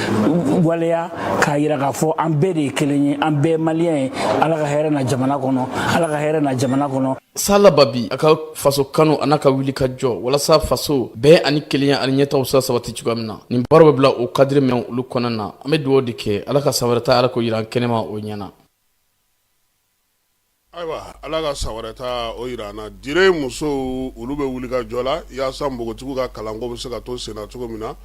waleya k'a yira k'a fɔ an bɛɛ de ye kelen ye an bɛɛ ye maliyɛn ye ala ka hɛrɛ na jamana kɔnɔ ala ka hɛrɛ na jamana kɔnɔ. Salaha Babi a ka faso kanu a n'a ka wuli ka jɔ walasa faso bɛɛ ani kelenya ani ɲɛtaw se sabati cogoya min na nin baaraw bɛ bila o kadiri minɛn olu kɔnɔna na an bɛ dugawu de kɛ ala ka san wɛrɛ ta ala k'o yira an kɛnɛma o ɲɛna. Ayiwa ala ka san wɛrɛ ta o yira an na dire musow olu bɛ wuli ka jɔ la yaasa npogotigiw ka kalanko bɛ se ka to sen na cogo min na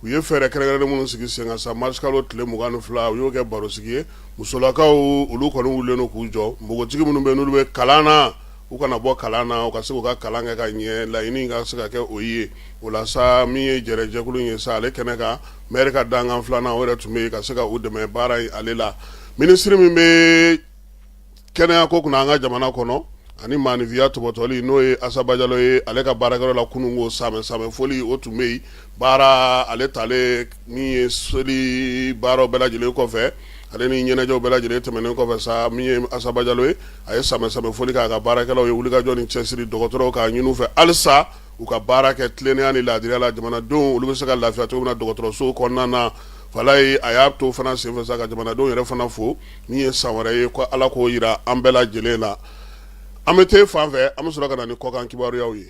u ye fɛɛrɛ kɛrɛnkɛrɛnnen minnu sigi sen kan sa marsikalo tile 22 u y'o kɛ baro sigi ye musolakaw olu kɔni wulilen don k'u jɔ npogotigi minnu bɛ n'olu bɛ kalan na u kana bɔ kalan na u ka se k'u ka kalan kɛ ka ɲɛ laɲini ka se ka kɛ o ye o la sa min ye jɛrɛjɛkulu in ye sa ale kɛnɛ kan maire ka dankan filanan o yɛrɛ tun bɛ yen ka se ka u dɛmɛ baara in ale la minisiri min bɛ kɛnɛya ko kunna an ka jamana kɔnɔ ani maanifiya tɔbɔtɔli n'o ye Asaba Jalo ye ale ka baarakɛyɔrɔ la kunun ko samɛ foli o tun bɛ yen baara ale tale min ye seli baaraw bɛɛ lajɛlen kɔfɛ ale ni ɲɛnajɛw bɛɛ lajɛlen tɛmɛnen kɔfɛ sa min ye Asaba Jalo ye a ye samɛ foli k'a ka baarakɛlaw ye wulikajɔ ni cɛsiri dɔgɔtɔrɔw k'a ɲini u fɛ halisa u ka baara kɛ tilennenya ni laadiriya la jamanadenw olu bɛ se ka lafiya cogo min na dɔgɔtɔrɔso kɔnɔna na fala ye a y'a to fana senfɛ sa ka jamanadenw yɛrɛ fana fo min ye san wɛrɛ ye ko ala k'o yira an bɛɛ lajɛlen la an bɛ te fan fɛ an bɛ sɔrɔ ka na ni kɔkan kibaruyaw ye.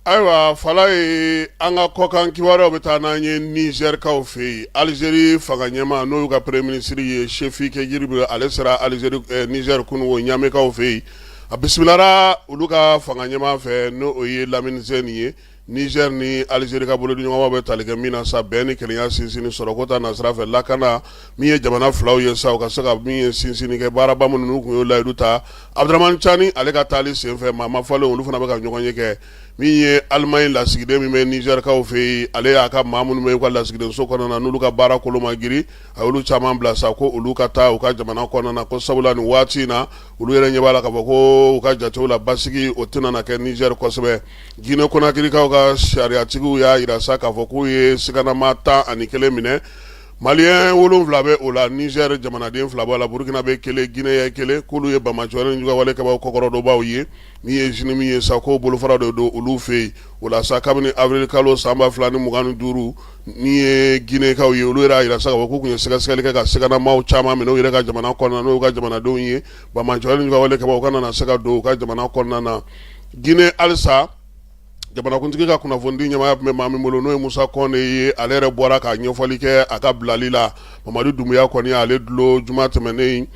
Ayiwa fala ye an ka kɔkan kibaruyaw bɛ taa n'an ye Nizɛrikaw fɛ yen Alizeri fanga ɲɛmaa n'o y'u ka premier ministre ye Sefike Yiribe ale sera Alizeri Nizɛri kunun o Ɲamekaw fɛ yen a bisimilara olu ka fanga ɲɛmaa fɛ n'o ye Lamini Zɛni ye Niger ni Alizeri ka bolodi ɲɔgɔnma bɛ tali kɛ min na sa bɛn ni kelenya sinsinni sɔrɔ ko ta nasira fɛ lakana min ye jamana filaw ye sa u ka se ka min ye sinsinni kɛ baaraba minnu n'u kun y'o layidu ta Abdramani Chani ale ka taali senfɛ maa ma fɔlen olu fana bɛ ka ɲɔgɔn ye kɛ min ye Allemagne lasigiden min bɛ Niger kaw fɛ yen ale y'a ka maa minnu bɛ u ka lasigiden so kɔnɔna na n'olu ka baara kolo ma giri a y'olu caman bila sa ko olu ka taa u ka jamana kɔnɔna na ko sabula nin waati in na olu yɛrɛ ɲɛ b'a la k'a fɔ ko u ka jatew la basigi o tɛna na kɛ Niger kosɛbɛ Guinée Conakry kaw ka sariyatigiw y'a yira sa k'a fɔ k'u ye siganama 11 minɛ Malien 7 bɛ o la Niger jamanaden 2 b'a la Burkina bɛ 1 Guinée ye 1 k'olu ye Bamajɔre ni Jugawale kabaw kɔkɔrɔdɔbaw ye min ye jeunes min ye sa ko bolofara de don olu fɛ yen o la sa kabini avril kalo san 2025 ni ye Guinée kaw ye olu yɛrɛ y'a yira sa k'a fɔ k'u tun ye sɛgɛsɛgɛli kɛ ka siganamaw caman minɛ u yɛrɛ ka jamana kɔnɔna n'o ka jamanadenw ye Bamajɔre ni Jugawale kabaw ka na se ka don u ka jamana kɔnɔna na Guinée halisa jamanakuntigi ka kunnafoni ɲɛmaaya tun bɛ maa min bolo n'o ye Musa Kɔnɛ ye ale yɛrɛ bɔra ka ɲɛfɔli kɛ a ka bilali la Mamadu Dunbuya kɔni ale dulon juma tɛmɛnen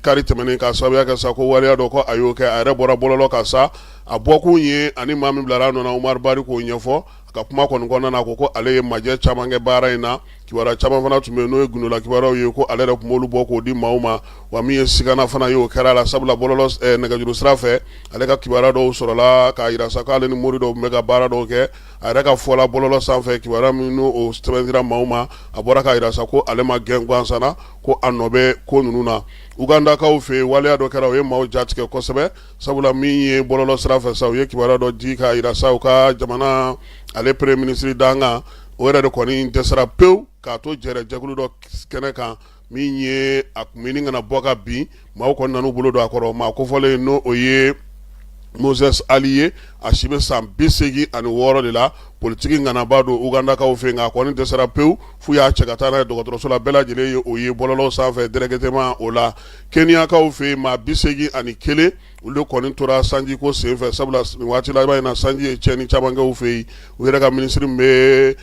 kari tɛmɛnen ka sababuya kɛ sa ko waleya dɔ ko a y'o kɛ a yɛrɛ bɔra bɔlɔlɔ kan sa a bɔkun ye ani maa min bilara nɔ na Umaru Bari k'o ɲɛfɔ a ka kuma kɔni kɔnɔna na ko ale ye majɛ caman kɛ baara in na kibaruya caman fana tun bɛ n'o ye gundola kibaruyaw ye ko ale yɛrɛ tun b'olu bɔ k'o di maaw ma wa min ye sigana fana ye o kɛra la sabula bɔlɔlɔ nɛgɛjuru sira fɛ ale ka kibaruya dɔw sɔrɔla k'a yira sa k'ale ni mori dɔw tun bɛ ka baara dɔw kɛ a yɛrɛ ka fɔla bɔlɔlɔ sanfɛ kibaruya min n'o sɛbɛntira maaw ma a bɔra k'a yira sa ko ale ma gɛn gansan na ko a nɔ bɛ ko ninnu na Ugandakaw fɛ yen waleya dɔ kɛra o ye maaw jatigɛ kosɛbɛ sabula min ye bɔlɔlɔ sira fɛ sa u ye kibaruya dɔ di k'a yira sa u ka jamana ale premier ministre danga o yɛrɛ de kɔni dɛsɛra pewu k'a to jɛkulu dɔ kɛnɛ kan min ye a kun bɛ ni kana bɔ ka bin maaw kɔni nan'u bolo don a kɔrɔ maa kofɔlen n'o o ye Moses Ali ye a si bɛ san 86 de la politiki ŋanaba don Ugandakaw fɛ nka a kɔni dɛsɛra pewu f'u y'a cɛ ka taa n'a ye dɔgɔtɔrɔso la bɛɛ lajɛlen ye o ye bɔlɔlɔ sanfɛ directement o la Keniyakaw fɛ yen maa 81 olu de kɔni tora sanji ko senfɛ sabula nin waati la i b'a ye na sanji ye tiɲɛni caman kɛ u fɛ yen u yɛrɛ ka minisiri min bɛ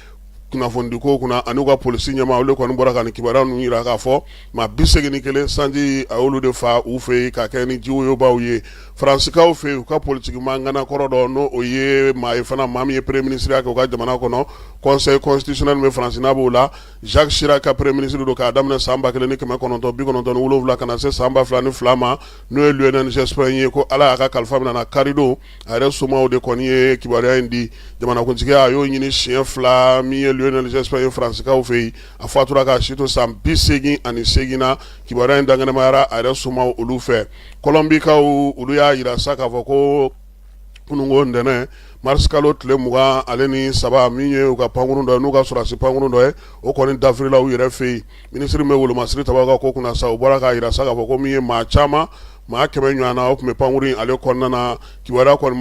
kunnafoni ko kunna ani ka polisi ɲɛma olu kɔni bɔra ka nin kibaruya ninnu yira k'a fɔ maa 81 sanji a y'olu de fa u fɛ yen ka kɛ ni jiwoyobaw ye Faransikaw fɛ yen u ka politiki mangana kɔrɔ dɔ n'o o ye maa ye fana maa min ye premier ministre kɛ u ka jamana kɔnɔ conseil constitutionnel bɛ Faransi n'a b'o la Jacques Chirac ka premier ministre don k'a daminɛ san 1997 ka na se san 2002 ma n'o ye Lionel Jospin ye ko ala y'a ka kalifa minɛ na kari don a yɛrɛ somaw de kɔni ye kibaruya in di jamanakuntigiya a y'o ɲini siɲɛ 2 min ye Lionel Jospin ye Faransikaw fɛ yen a fatura k'a si to san 88 na kibaruya in danganimayara a yɛrɛ somaw olu fɛ Kɔlɔmbikaw olu y'a yira sa k'a fɔ ko kunungo ntɛnɛn mars kalo tile 20 ale ni 3 min ye u ka pankurun dɔ ye n'u ka sɔrɔdasi pankurun dɔ ye o kɔni dafirila u yɛrɛ fɛ yen minisiri min bɛ Wolomasiri Tabara ka ko kunna sa u bɔra k'a yira sa k'a fɔ ko min ye maa caman maa 100 ɲɔgɔnna o tun bɛ pankurun ale kɔnɔna na kibaruya kɔni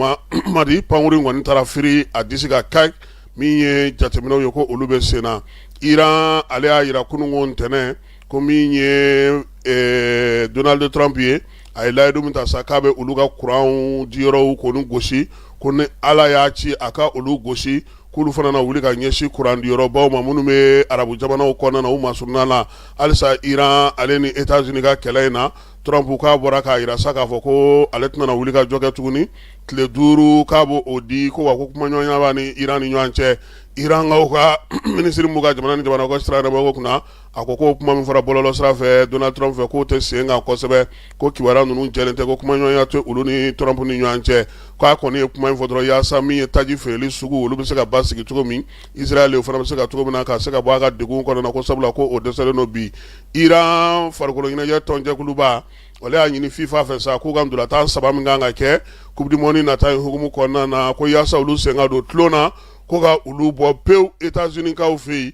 ma di pankurun kɔni taara firi a disi ka kaki min ye jateminɛw ye ko olu bɛ sen na Iran ale y'a yira kunungo ntɛnɛn ko min ye Donald Trump ye a ye layidu min ta sa k'a bɛ olu ka kuranw diyɔrɔw k'olu gosi ko ni ala y'a ci a ka olu gosi k'olu fana na wuli ka ɲɛsin kuran diyɔrɔbaw ma minnu bɛ arabu jamanaw kɔnɔna na u masuruna la halisa Iran ale ni États-Unis ka kɛlɛ in na Trump k'a bɔra k'a yira sa k'a fɔ ko ale tɛna wuli ka jɔ kɛ tuguni tile 5 k'a b'o o di ko wa ko kumaɲɔgɔnya b'a ni Iran ni ɲɔgɔn cɛ Iran ka minisiri mun ka jamana ni jamana ka sira ko kunna a ko ko kuma min fɔra bɔlɔlɔ sira fɛ Donald Trump fɛ k'o tɛ sen kan kosɛbɛ ko kibaruya ninnu jɛlen tɛ ko kumaɲɔgɔnya tɛ olu ni Trump ni ɲɔgɔn cɛ k'a kɔni ye kuma in fɔ dɔrɔn yaasa min ye taji feereli sugu olu bɛ se ka basigi cogo min Israel o fana bɛ se ka cogo min na ka se ka bɔ a ka degun kɔnɔna ko sabula ko o dɛsɛlen don bi Iran farikolo ɲɛnajɛ tɔnjɛkuluba ale y'a ɲini FIFA fɛ sa k'u ka ndolantan 3 min kan ka kɛ coupe du monde nata in hukumu kɔnɔna na ko yaasa olu sen ka don tulon na ko ka olu bɔ pewu États-Unis kaw fɛ yen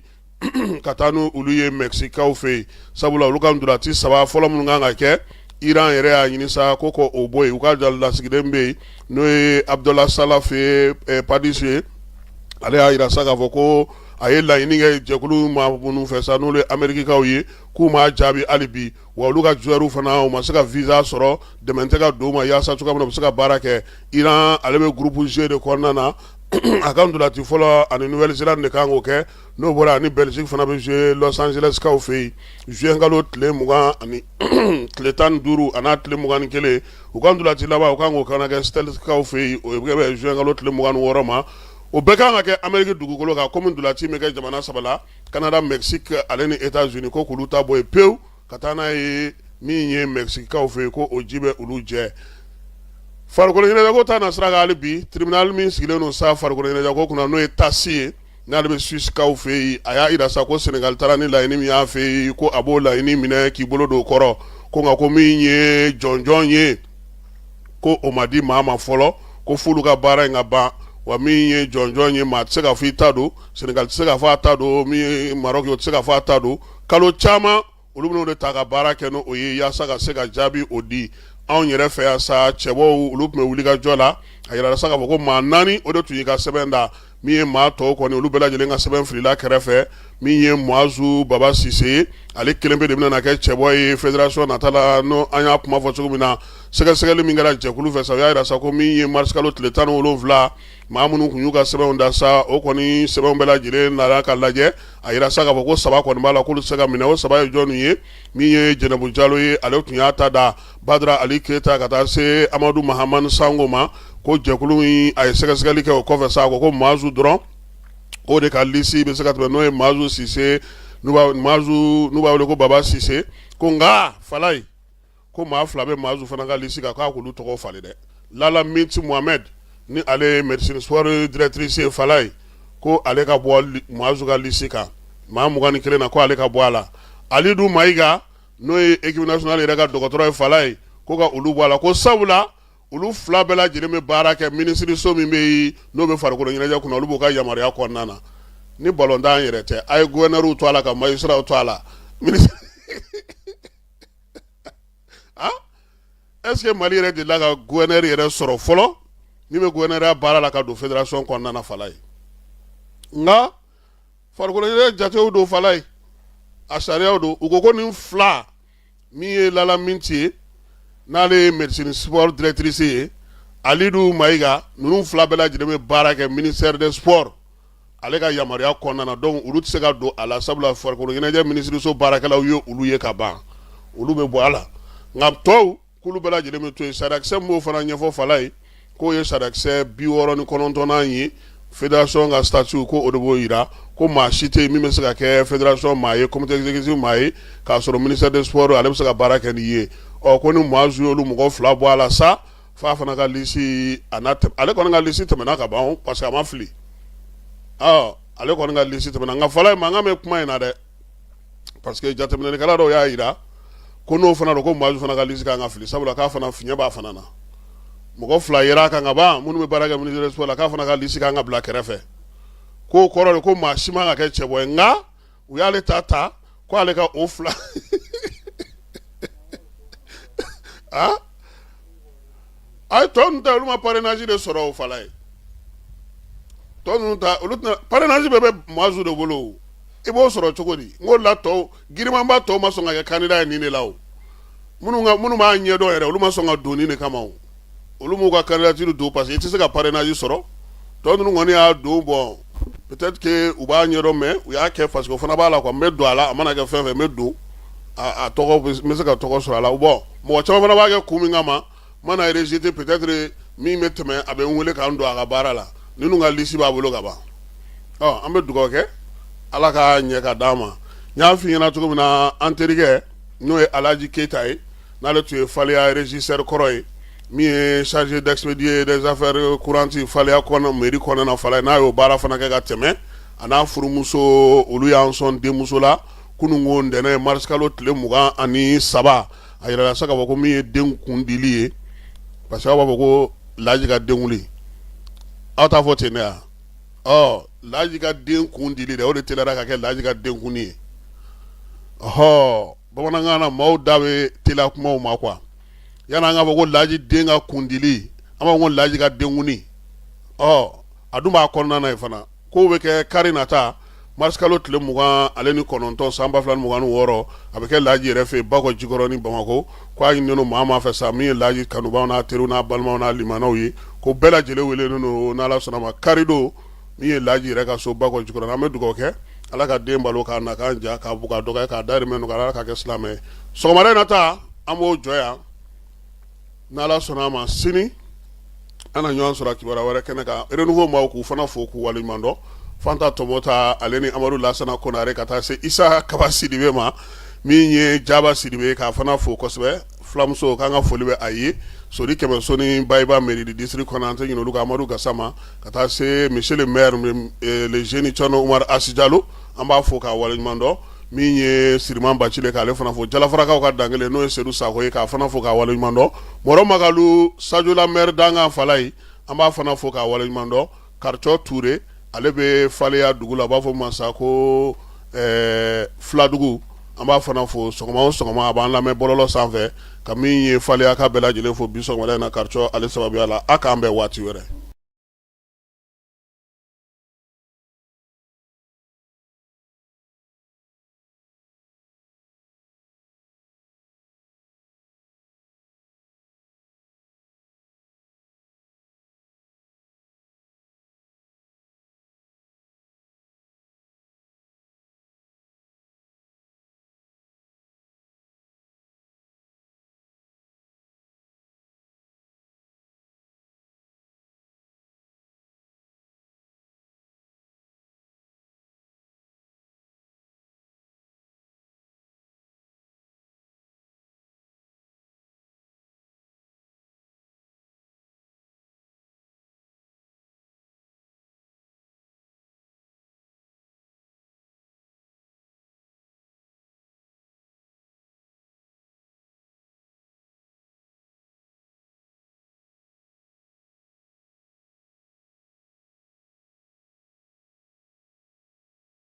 ka taa n'olu ye Mexique kaw fɛ yen sabula olu ka ndolanti 3 fɔlɔ minnu kan ka kɛ Iran yɛrɛ y'a ɲini sa ko o bɔ yen u ka lasigiden bɛ yen n'o ye Abdallah Saleh fɛ Padis ye ale y'a yira sa k'a fɔ ko a ye laɲini kɛ jɛkulu ma minnu fɛ sa n'olu ye Amerikikaw ye k'u m'a jaabi hali bi wa olu ka joueurs fana u ma se ka visa sɔrɔ dɛmɛ tɛ ka don u ma yaasa cogoya min na u bɛ se ka baara kɛ Iran ale bɛ groupe G de kɔnɔna na a ka ndolati fɔlɔ ani Nouvelle-Zélande de kan k'o kɛ n'o bɔra ani Belgique fana bɛ jouer Los Angeles kaw fɛ yen juin kalo tile 20 ani tile 15 a n'a tile 21 u ka ndolati laban u kan k'o kana kɛ Steelers kaw fɛ yen o bɛ kɛ juin kalo tile 26 ma o bɛɛ kan ka kɛ Amérique dugukolo kan komi ndolati bɛ kɛ jamana 3 la Canada Mexique ale ni États-Unis ko k'olu ta bɔ yen pewu ka taa n'a ye min ye Mexique kaw fɛ yen ko o ji bɛ olu jɛ farikolo ɲɛnajɛ ko ta na sira kan hali bi tribunal min sigilen don sa farikolo ɲɛnajɛ ko kunna n'o ye tasi ye n'ale bɛ suisikaw fɛ yen a y'a yira sa ko senegal taara ni laɲini min y'a fɛ yen ko a b'o laɲini minɛ k'i bolo don o kɔrɔ ko nka ko min ye jɔnjɔn ye ko o ma di maa ma fɔlɔ ko f'olu ka baara in ka ban wa min ye jɔnjɔn ye maa tɛ se ka fɔ i ta don senegal tɛ se ka fɔ a ta don min ye maroc ye o tɛ se ka fɔ a ta don kalo caman olu bɛn'o de ta ka baara kɛ n'o ye yaasa ka se ka jaabi o di anw yɛrɛ fɛ yan sa cɛbɔw olu tun bɛ wuli ka jɔ la a yirala sa k'a fɔ ko maa 4 o de tun y'i ka sɛbɛn da min ye maa tɔw kɔni olu bɛɛ lajɛlen ka sɛbɛn filila kɛrɛfɛ min ye Muazu Baba Sise ale kelen pe de bɛna kɛ cɛbɔ ye fédération nata la no an y'a kuma fɔ cogo min na sɛgɛsɛgɛli min kɛra jɛkulu fɛ sa o y'a yira sa ko min ye mars kalo tile 17 maa minnu kun y'u ka sɛbɛnw da sa o kɔni sɛbɛnw bɛɛ lajɛlen nana ka lajɛ a yira sa k'a fɔ ko 3 kɔni b'a la k'olu tɛ se ka minɛ o 3 ye jɔnni ye min ye Jɛnɛbu Jalo ye ale tun y'a ta da Badara Ali Keyita ka taa se Amadu Mahamani Sango ma ko jɛkulu in a ye sɛgɛsɛgɛli kɛ o kɔfɛ sa ko Muazu dɔrɔn o de ka lisi bɛ se ka tɛmɛ n'o ye Muazu Sise n'u b'a wele ko Baba Sise ko nka Falaye ko maa 2 bɛ Muazu fana ka lisi kan k'a k'olu tɔgɔ falen dɛ Lala Minti Mohamed ni ale ye médecine sport directrice ye Falaye ko ale ka bɔ Muazu ka lisi kan maa 21 na ko ale ka bɔ a la Alidu Mayiga n'o ye équipe nationale yɛrɛ ka dɔgɔtɔrɔ ye Falaye ko ka olu bɔ a la ko sabula olu 2 bɛɛ lajɛlen bɛ baara kɛ ministre so min bɛ yen n'o bɛ farikolo ɲɛnajɛ kunna olu b'u ka yamaruya kɔnɔna na ni ballontan yɛrɛ tɛ a ye gouverneur to a la ka magistrat to a la ministre est ce que Mali yɛrɛ delila ka gouverneur yɛrɛ sɔrɔ fɔlɔ ni bɛ gouverneur baara la ka don fédération kɔnɔna na Falaye nka farikolo ɲɛnajɛ jatew don Falaye a sariyaw don u ko ko nin 2 min ye Lala Minti ye n'ale ye médecine sport directrice ye Alidu Mayiga ninnu 2 bɛɛ lajɛlen bɛ baara kɛ ministère des sports ale ka yamaruya kɔnɔna na donc olu tɛ se ka don a la sabula farikolo ɲɛnajɛ ministre so baarakɛlaw ye olu ye ka ban olu bɛ bɔ a la nka tɔw k'olu bɛɛ lajɛlen bɛ to yen sarakisɛ min b'o fana ɲɛfɔ Falaye k'o ye sarakisɛ 69 ye fédération ka statut ko o de b'o yira ko maa si tɛ yen min bɛ se ka kɛ fédération maa ye comité exécutif maa ye k'a sɔrɔ ministère des sports ale bɛ se ka baara kɛ nin ye ko ni Muazu y'olu mɔgɔ 2 bɔ a la sa f'a fana ka lisi ale kɔni ka lisi tɛmɛna ka ban parce que a ma fili ale kɔni ka lisi tɛmɛna nka Falaye mankan bɛ kuma in na dɛ parce que jateminɛlikɛla dɔw y'a yira ko n'o fana don ko Muazu fana ka lisi kan ka fili sabula k'a fana fiɲɛ b'a fana na mɔgɔ 2 yera kan ka ban minnu bɛ baara kɛ ministère des sports la k'a fana ka lisi kan ka bila kɛrɛfɛ ko kɔrɔ de ko maa si man ka kɛ cɛbɔ ye nka u y'ale ta ko ale ka o 2 a ye tɔ ninnu ta olu ma parrainage de sɔrɔ o Falaye tɔ ninnu ta olu tɛna parrainage bɛɛ bɛ Muazu de bolo i b'o sɔrɔ cogo di n ko la tɔw girimanba tɔw ma sɔn ka kɛ candidat ye nin de la o minnu b'a ɲɛdɔn yɛrɛ olu ma sɔn ka don nin de kama o olu m'u ka candidature don parce que i tɛ se ka parrainage sɔrɔ tɔ ninnu kɔni y'a don bon peut-être que u b'a ɲɛdɔn mais u y'a kɛ parce que o fana b'a la quoi n bɛ don a la a mana kɛ fɛn fɛn n bɛ don a tɔgɔ n bɛ se ka tɔgɔ sɔrɔ a la bon mɔgɔ caman fana b'a kɛ kun min kama mana rejeté peut-être min bɛ tɛmɛ a bɛ n wele k'an don a ka baara la ninnu ka liste b'a bolo ka ban an bɛ dugawu kɛ ala ka ɲɛ ka d'an ma n y'a f'i ɲɛna cogo min na an terikɛ n'o ye Alaji Keyita ye n'ale tun ye Faleya régisseur kɔrɔ ye min ye chargé d'expédier des affaires courantes Faleya kɔnɔ mairie kɔnɔna Falaye n'a y'o baara fana kɛ ka tɛmɛ a n'a furumuso olu y'an sɔn denmuso la kununko ntɛnɛn mars kalo tile 23 a yirala sa k'a fɔ ko min ye den kun dili ye parce que aw b'a fɔ ko Laji ka den wuli aw t'a fɔ ten de wa Laji ka den kun dili dɛ o de teliyara ka kɛ Laji ka den kunni ye bamanankan na maaw da bɛ teliya kumaw ma quoi yanni an k'a fɔ ko Laji den ka kun dili an b'a fɔ ko Laji ka den kunni a dun b'a kɔnɔna na yen fana kow bɛ kɛ kari nata mars kalo tile 20 ale ni 9 san 2026 a bɛ kɛ Laji yɛrɛ fɛ Bakɔ Jikɔrɔ ni Bamakɔ ko a ɲininen don maa fɛ sa min ye Laji kanubaw n'a teriw n'a balimaw n'a limanaw ye ko bɛɛ lajɛlen welelen don n'Ala sɔnna ma kari don min ye Laji yɛrɛ ka so Bakɔ Jikɔrɔ an bɛ dugawu kɛ ala ka den balo k'a na k'an ja k'a buga dɔgɔya k'a dahirimɛ nɔgɔya ala ka kɛ silamɛ ye sɔgɔmada in na ta an b'o jɔ yan n'Ala sɔnna ma sini an na ɲɔgɔn sɔrɔ kibaruya wɛrɛ kɛnɛ kan renouveau maaw k'u fana fo k'u waleɲuman dɔn Fanta Tɔmɔta ale ni Amadu Lasana Konare ka taa se Isa Kaba Sidibe ma min ye Jaba Sidibe k'a fana fo kosɛbɛ flamuso k'an ka foli bɛ a ye sori kɛmɛ soni bayiba mairie du district kɔnɔ an tɛ ɲinɛ olu ka Amadu Gasama ka taa se monsieur le maire le jeune Thierno Umar Asidjalo an b'a fɔ k'a waleɲuman dɔn min ye Siriman Bacile k'ale fana fɔ Jalafarakaw ka dangele n'o ye Seydou Sako ye k'a fana fɔ k'a waleɲuman dɔn Mɔrɔ Magalu Sadiola maire dangan Falaye an b'a fana fɔ k'a waleɲuman dɔn Karcɔ Touré ale bɛ Faleya dugu la a b'a fɔ masa ko Filadugu an b'a fana fɔ sɔgɔma o sɔgɔma a b'an lamɛn bɔlɔlɔ sanfɛ ka min ye Faleya ka bɛɛ lajɛlen fo bi sɔgɔmada in na Karcɔ ale sababuya la a k'an bɛn waati wɛrɛ